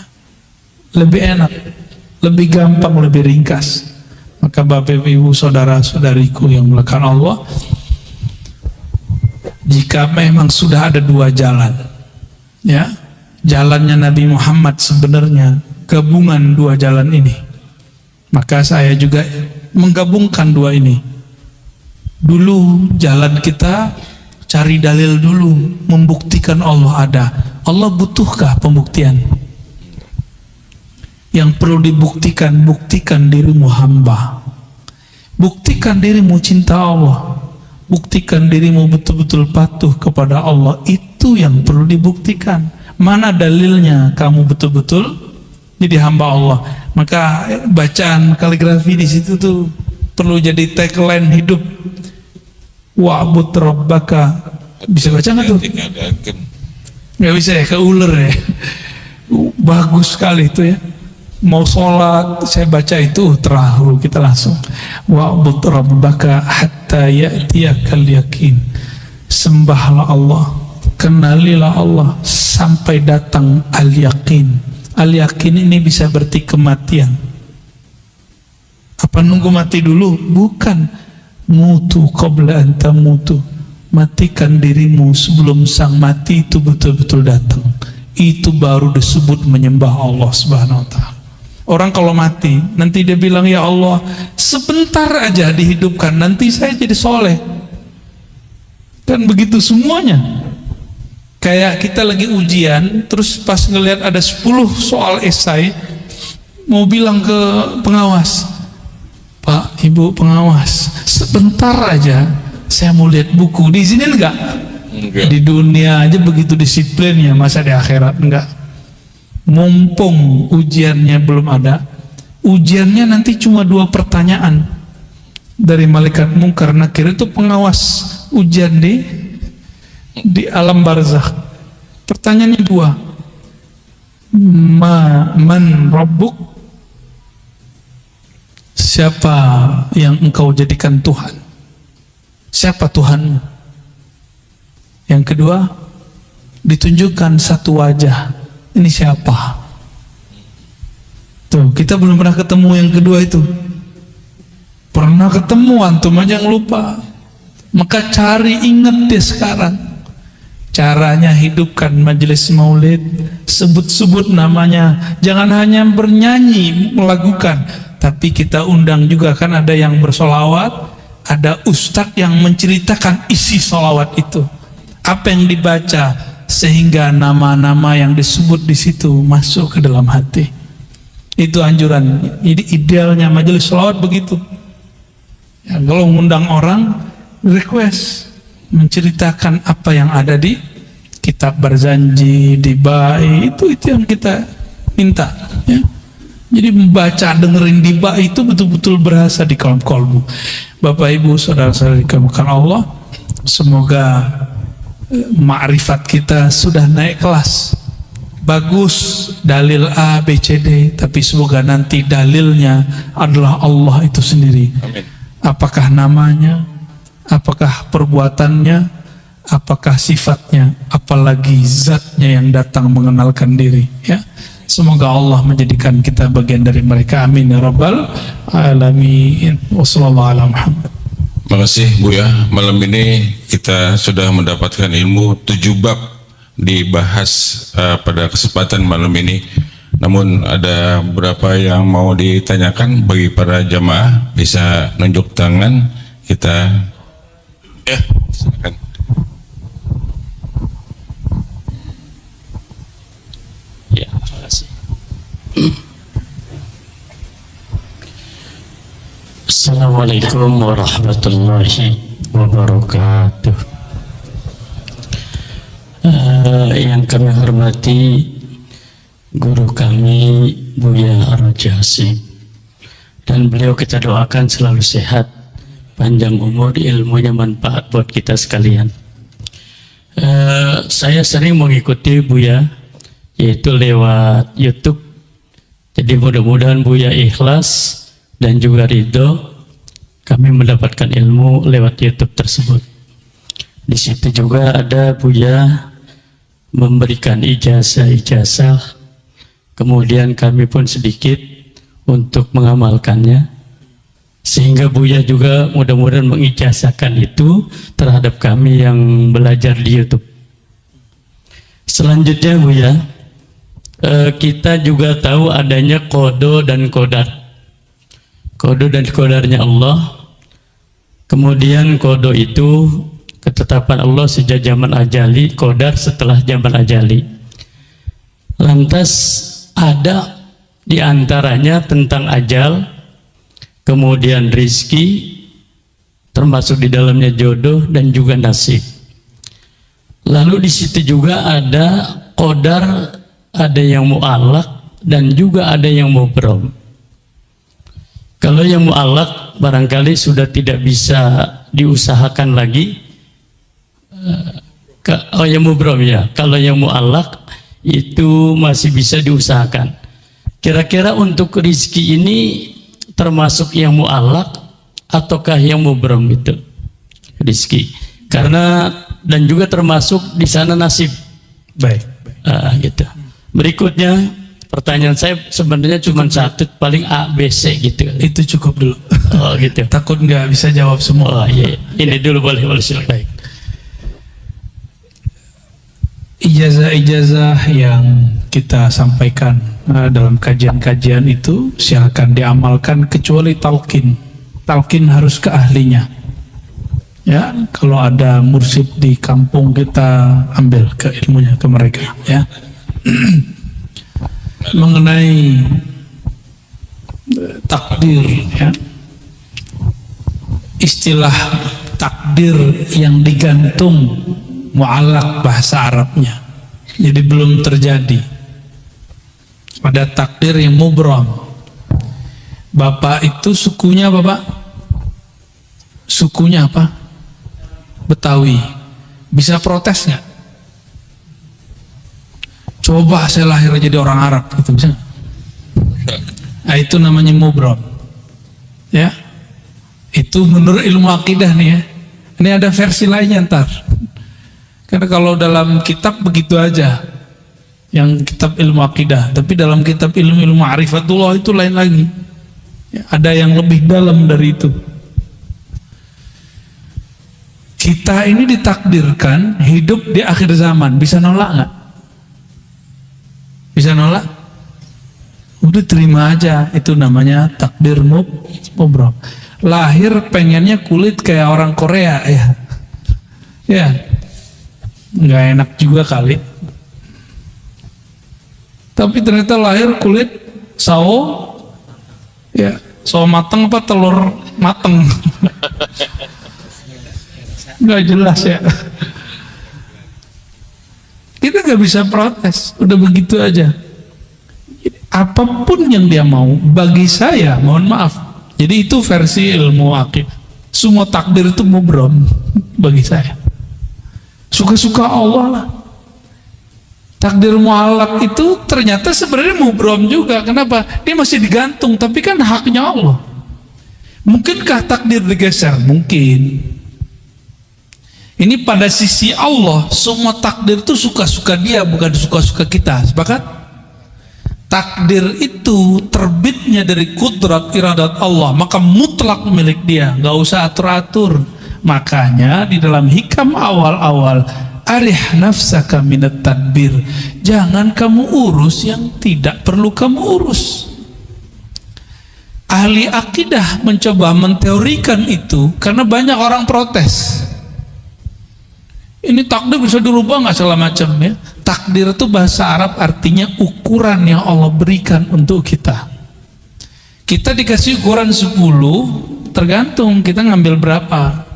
Lebih enak, lebih gampang, lebih ringkas. Maka Bapak Ibu saudara-saudariku yang melakukan Allah, jika memang sudah ada dua jalan, ya, jalannya Nabi Muhammad sebenarnya gabungan dua jalan ini, maka saya juga menggabungkan dua ini. Dulu jalan kita cari dalil dulu, membuktikan Allah ada. Allah butuhkah pembuktian? Yang perlu dibuktikan, buktikan dirimu hamba, buktikan dirimu cinta Allah, buktikan dirimu betul-betul patuh kepada Allah. Itu yang perlu dibuktikan. Mana dalilnya kamu betul-betul jadi hamba Allah? Maka bacaan kaligrafi di situ tuh perlu jadi tagline hidup. Wa'bud rabbaka. Bisa baca nggak tuh? Nggak bisa ya, ke ular ya. Bagus sekali itu ya. Mau sholat saya baca itu terakhir kita langsung wa'bud rabbaka hatta ya'tiyakal yakin. Sembahlah Allah, kenalilah Allah sampai datang al-yakin. Al-yakin ini bisa berarti kematian. Apa nunggu mati dulu? Bukan. Mutu qabla an tamutu. Matikan dirimu sebelum sang mati itu betul-betul datang. Itu baru disebut menyembah Allah Subhanahu wa ta'ala. Orang kalau mati nanti dia bilang, ya Allah sebentar aja dihidupkan, nanti saya jadi soleh. Kan begitu semuanya. Kayak kita lagi ujian, terus pas ngelihat ada 10 soal esai, mau bilang ke pengawas, Pak, Ibu pengawas, sebentar aja saya mau lihat buku. Diizinin enggak? Di dunia aja begitu disiplinnya, masa di akhirat enggak? Mumpung ujiannya belum ada, ujiannya nanti cuma 2 pertanyaan dari malaikat mungkar nakir. Itu pengawas ujian di alam barzakh. Pertanyaannya 2, man rabbuk, siapa yang engkau jadikan Tuhan, siapa Tuhanmu. Yang kedua, ditunjukkan satu wajah, ini siapa? Tuh, kita belum pernah ketemu yang kedua itu. Pernah ketemu, antum aja yang lupa. Maka cari, ingat deh sekarang. Caranya hidupkan majelis maulid, sebut-sebut namanya. Jangan hanya bernyanyi, melakukan, tapi kita undang juga. Kan ada yang bersolawat, ada ustadz yang menceritakan isi solawat itu. Apa yang dibaca, sehingga nama-nama yang disebut di situ masuk ke dalam hati. Itu anjuran. Jadi idealnya majelis sholawat begitu. Ya, kalau mengundang orang, request menceritakan apa yang ada di kitab Barzanji, di Ba'i, itu yang kita minta. Ya. Jadi membaca, dengerin di Ba'i itu betul-betul berasa di kolbu. Bapak Ibu, saudara-saudara dikasihi Allah, semoga ma'rifat kita sudah naik kelas. Bagus dalil A, B, C, D, tapi semoga nanti dalilnya adalah Allah itu sendiri. Amin. Apakah namanya, apakah perbuatannya, apakah sifatnya, apalagi zatnya yang datang mengenalkan diri. Ya, semoga Allah menjadikan kita bagian dari mereka. Amin ya rabbal alamin. Wassallallahu ala Muhammad. Terima kasih Buya. Malam ini kita sudah mendapatkan ilmu 7 bab dibahas pada kesempatan malam ini. Namun ada beberapa yang mau ditanyakan bagi para jamaah, bisa nunjuk tangan. Kita silakan. Ya, terima kasih. Assalamualaikum warahmatullahi wabarakatuh. Yang kami hormati guru kami Buya Ar-Rajasim, dan beliau kita doakan selalu sehat, panjang umur, ilmunya manfaat buat kita sekalian. Saya sering mengikuti Buya, yaitu lewat YouTube. Jadi mudah-mudahan Buya ikhlas dan juga ridho kami mendapatkan ilmu lewat YouTube tersebut. Di situ juga ada Buya memberikan ijazah-ijazah, kemudian kami pun sedikit untuk mengamalkannya, sehingga Buya juga mudah-mudahan mengijazahkan itu terhadap kami yang belajar di YouTube. Selanjutnya Buya, kita juga tahu adanya qada dan qadar. Qada dan qadarnya Allah. Kemudian qada itu ketetapan Allah sejak zaman ajali, qadar setelah zaman ajali. Lantas ada di antaranya tentang ajal, kemudian rizki, termasuk di dalamnya jodoh dan juga nasib. Lalu di situ juga ada qadar, ada yang mu'allaq dan juga ada yang mubram. Kalau yang mu'allaq barangkali sudah tidak bisa diusahakan lagi, Oh yang mubrom ya. Kalau yang mu'allaq itu masih bisa diusahakan. Kira-kira untuk rizki ini termasuk yang mu'allaq ataukah yang mubrom gitu rizki? Karena dan juga termasuk di sana nasib. Baik. Gitu. Berikutnya pertanyaan saya sebenarnya cuma satu, paling A, B, C gitu. Itu cukup dulu. Oh gitu. Takut nggak bisa jawab semua. Oh iya, ini dulu boleh silakan. Baik. Ijazah-ijazah yang kita sampaikan dalam kajian-kajian itu silakan diamalkan kecuali talqin. Talqin harus ke ahlinya. Ya, kalau ada mursyid di kampung kita ambil ke ilmunya ke mereka. Ya. Mengenai takdir, ya. Istilah takdir yang digantung mu'allaq bahasa Arabnya, jadi belum terjadi. Ada takdir yang mubram. Bapak itu sukunya apa, Pak? Sukunya apa? Betawi. Bisa protes nggak? Coba saya lahir jadi orang Arab, gitu bisa? Nah, itu namanya mubram. Ya, itu menurut ilmu akidah nih ya. Ini ada versi lainnya ntar. Karena kalau dalam kitab begitu aja, yang kitab ilmu akidah, tapi dalam kitab ilmu ma'rifatullah itu lain lagi. Ya, ada yang lebih dalam dari itu. Kita ini ditakdirkan hidup di akhir zaman, bisa nolak nggak? Bisa nolak? Udah terima aja, itu namanya takdir mubram. Lahir pengennya kulit kayak orang Korea ya. Ya. Nggak enak juga kali, tapi ternyata lahir kulit sawo, ya sawo mateng apa telur mateng, nggak jelas ya. Kita nggak bisa protes, udah begitu aja. Apapun yang dia mau, bagi saya, mohon maaf. Jadi itu versi ilmu akidah. Semua takdir itu mubram bagi saya. Suka-suka Allah lah. Takdir mu'allaq itu ternyata sebenarnya mubram juga. Kenapa? Dia masih digantung, tapi kan haknya Allah. Mungkinkah takdir digeser? Mungkin. Ini pada sisi Allah, semua takdir itu suka-suka dia, bukan suka-suka kita. Sepakat? Takdir itu terbitnya dari kudrat iradat Allah, maka mutlak milik dia, nggak usah atur-atur. Makanya di dalam hikam awal-awal, arih nafsaka minat tadbir, jangan kamu urus yang tidak perlu kamu urus. Ahli akidah mencoba menteorikan itu karena banyak orang protes. Ini takdir bisa dirubah nggak segala macam ya. Takdir itu bahasa Arab artinya ukuran yang Allah berikan untuk kita. Kita dikasih ukuran 10, tergantung kita ngambil berapa.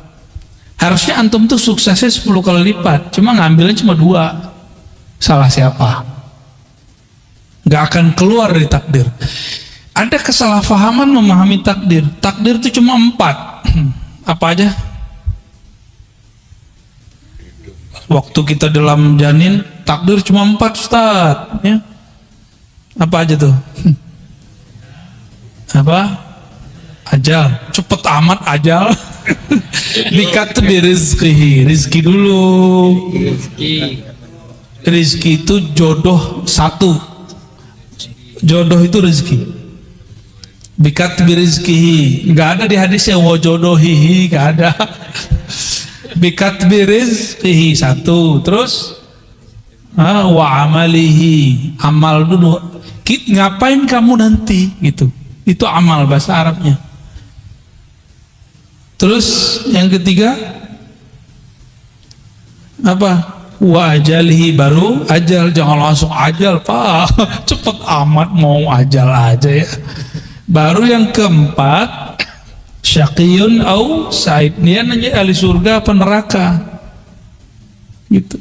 Harusnya antum tuh suksesnya 10 kali lipat, cuma ngambilnya cuma 2. Salah siapa? Gak akan keluar dari takdir. Ada kesalahpahaman memahami takdir. Takdir itu cuma 4. Apa aja? Waktu kita dalam janin, takdir cuma 4, Ustaz. Ya. Apa aja tuh? Apa? Ajal. Cepet amat ajal. Dikatbi rizkihi, rizki dulu. Rizki itu jodoh 1. Jodoh itu rizki. Bikatbi rizkihi, nggak ada di hadisnya wajodohihi, nggak ada. Bikatbi rizkihi 1. Terus wa amalihi, amal dulu. Ngapain kamu nanti gitu? Itu amal bahasa Arabnya. Terus yang ketiga apa? Wa ajalihi, baru ajal. Jangan langsung ajal, Pak. Cepet amat mau ajal aja ya. Baru yang keempat, syaqiyun au sa'id. Dia nanya ahli surga apa neraka. Gitu.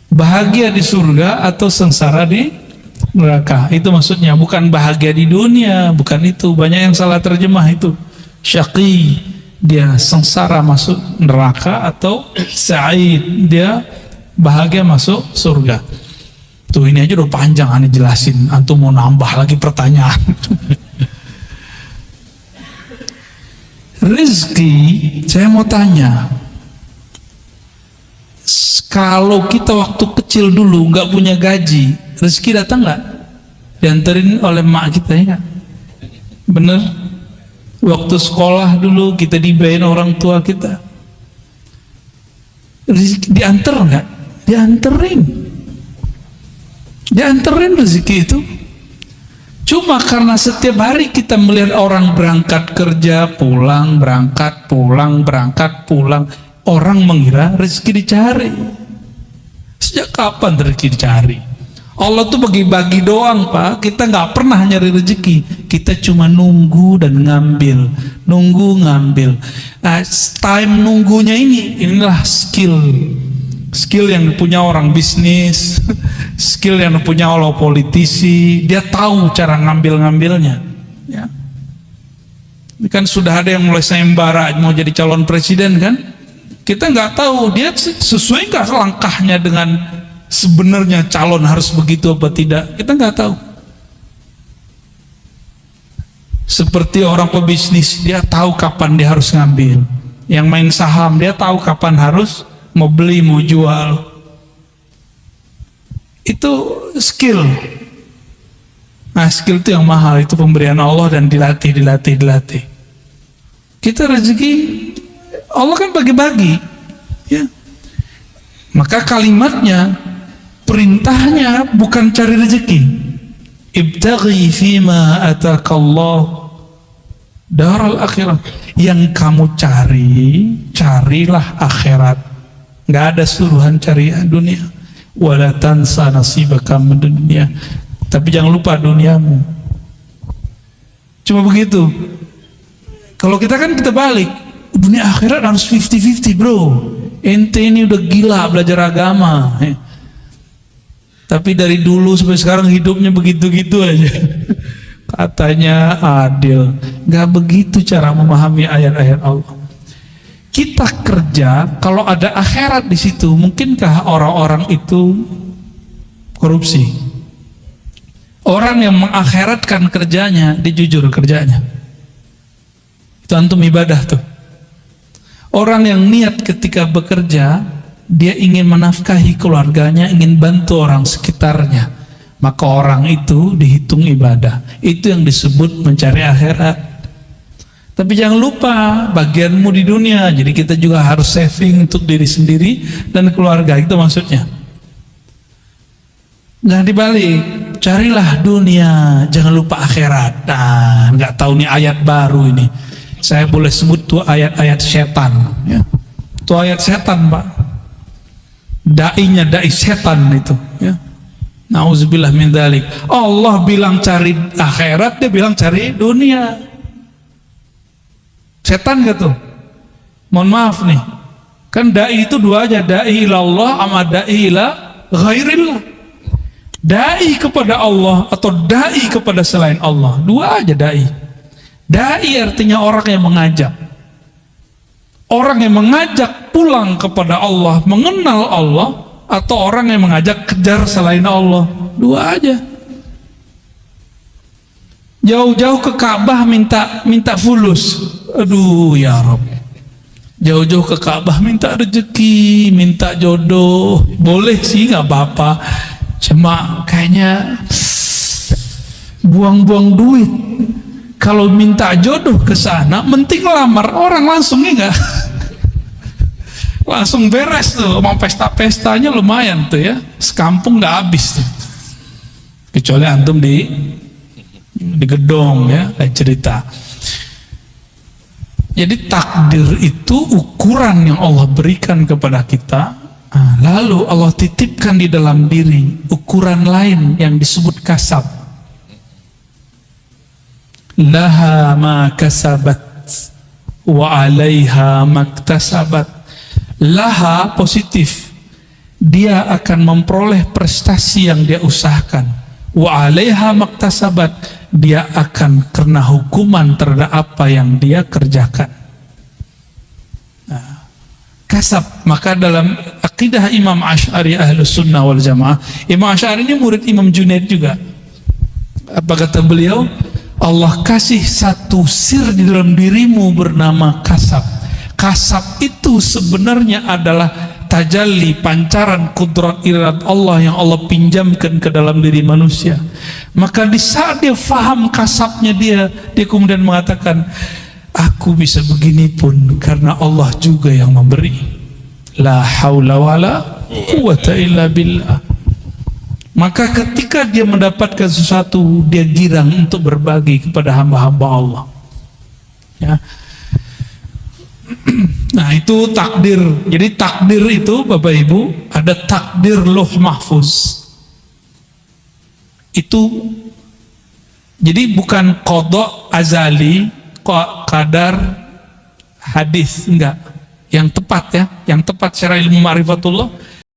Bahagia di surga atau sengsara di neraka. Itu maksudnya, bukan bahagia di dunia, bukan itu. Banyak yang salah terjemah itu. Syaqi, dia sengsara masuk neraka, atau sa'id, dia bahagia masuk surga. Tuh ini aja udah panjang aneh jelasin, antum mau nambah lagi pertanyaan. Rezeki, saya mau tanya, kalau kita waktu kecil dulu nggak punya gaji, rezeki datang nggak? Dianterin oleh mak kita ya? Bener? Waktu sekolah dulu kita dibayarin orang tua kita, rezeki dianter nggak? Dianterin rezeki itu. Cuma karena setiap hari kita melihat orang berangkat kerja, pulang, berangkat, pulang, orang mengira rezeki dicari. Sejak kapan rezeki dicari? Allah tuh bagi-bagi doang, Pak. Kita nggak pernah nyari rezeki. Kita cuma nunggu dan ngambil. Nah, time nunggunya inilah skill yang punya orang bisnis, skill yang punya orang politisi. Dia tahu cara ngambilnya ya. Ini kan sudah ada yang mulai sayembara mau jadi calon presiden kan, kita nggak tahu dia sesuai nggak langkahnya dengan sebenarnya calon harus begitu apa tidak, kita nggak tahu. Seperti orang pebisnis, dia tahu kapan dia harus ngambil. Yang main saham, dia tahu kapan harus mau beli, mau jual. Itu skill. Nah, skill itu yang mahal, itu pemberian Allah dan dilatih. Kita rezeki Allah kan bagi-bagi ya. Maka kalimatnya, perintahnya bukan cari rezeki. Ibtaghi fima atakallah daral akhirah. Yang kamu carilah akhirat. Nggak ada suruhan cari dunia. Wala tansa nasibaka min dunya. Tapi jangan lupa duniamu. Cuma begitu. Kalau kita balik, dunia akhirat harus 50-50 bro. Ente ini udah gila belajar agama. Tapi dari dulu sampai sekarang hidupnya begitu-gitu aja. Katanya adil. Nggak begitu cara memahami ayat-ayat Allah. Kita kerja, kalau ada akhirat di situ, mungkinkah orang-orang itu korupsi? Orang yang mengakhiratkan kerjanya, dia jujur kerjanya. Itu antum ibadah tuh. Orang yang niat ketika bekerja, dia ingin menafkahi keluarganya, ingin bantu orang sekitarnya, maka orang itu dihitung ibadah. Itu yang disebut mencari akhirat. Tapi jangan lupa bagianmu di dunia. Jadi kita juga harus saving untuk diri sendiri dan keluarga, itu maksudnya. Jangan dibalik, carilah dunia, jangan lupa akhirat. Nah, nggak tahu nih ayat baru ini. Saya boleh sebut tuh ayat-ayat setan ya. Itu ayat setan, Pak. Dai setan itu ya. Nauzubillah min dzalik. Allah bilang cari akhirat, dia bilang cari dunia. Setan gak tuh? Mohon maaf nih, kan dai itu dua aja, dai ilallah sama dai ila ghairillah. Dai kepada Allah atau dai kepada selain Allah, dua aja dai. Dai artinya orang yang mengajak. Orang yang mengajak pulang kepada Allah, mengenal Allah, atau orang yang mengajak kejar selain Allah, dua aja. Jauh-jauh ke Ka'bah minta fulus. Aduh ya Rabb. Jauh-jauh ke Ka'bah minta rezeki, minta jodoh. Boleh sih, nggak apa-apa. Cuma kayaknya buang-buang duit. Kalau minta jodoh ke sana, mending lamar orang langsung enggak. Langsung beres tuh, mau pesta-pestanya lumayan tuh ya. Sekampung nggak habis tuh. Kecuali antum di gedong ya, kayak cerita. Jadi takdir itu ukuran yang Allah berikan kepada kita. Lalu Allah titipkan di dalam diri ukuran lain yang disebut kasab. Laha ma kasabat wa alaiha maktasabat. Laha positif, dia akan memperoleh prestasi yang dia usahakan. Wa alaiha maktasabat, dia akan kena hukuman terhadap apa yang dia kerjakan. Nah, kasab, maka dalam akidah Imam Asy'ari Ahlus Sunnah wal Jamaah. Imam Asy'ari ini murid Imam Junaid juga. Apa kata beliau? Allah kasih satu sir di dalam dirimu bernama kasab. Kasab itu sebenarnya adalah tajalli, pancaran kudrat iradat Allah yang Allah pinjamkan ke dalam diri manusia. Maka di saat dia faham kasabnya dia kemudian mengatakan, aku bisa begini pun karena Allah juga yang memberi. La haula wala quwata illa billah. Maka ketika dia mendapatkan sesuatu, dia girang untuk berbagi kepada hamba-hamba Allah. Ya. Nah, itu takdir. Jadi takdir itu Bapak Ibu, ada takdir Lauh Mahfuz. Itu jadi bukan qada azali, qadar hadis, enggak. Yang tepat ya, yang tepat secara ilmu ma'rifatullah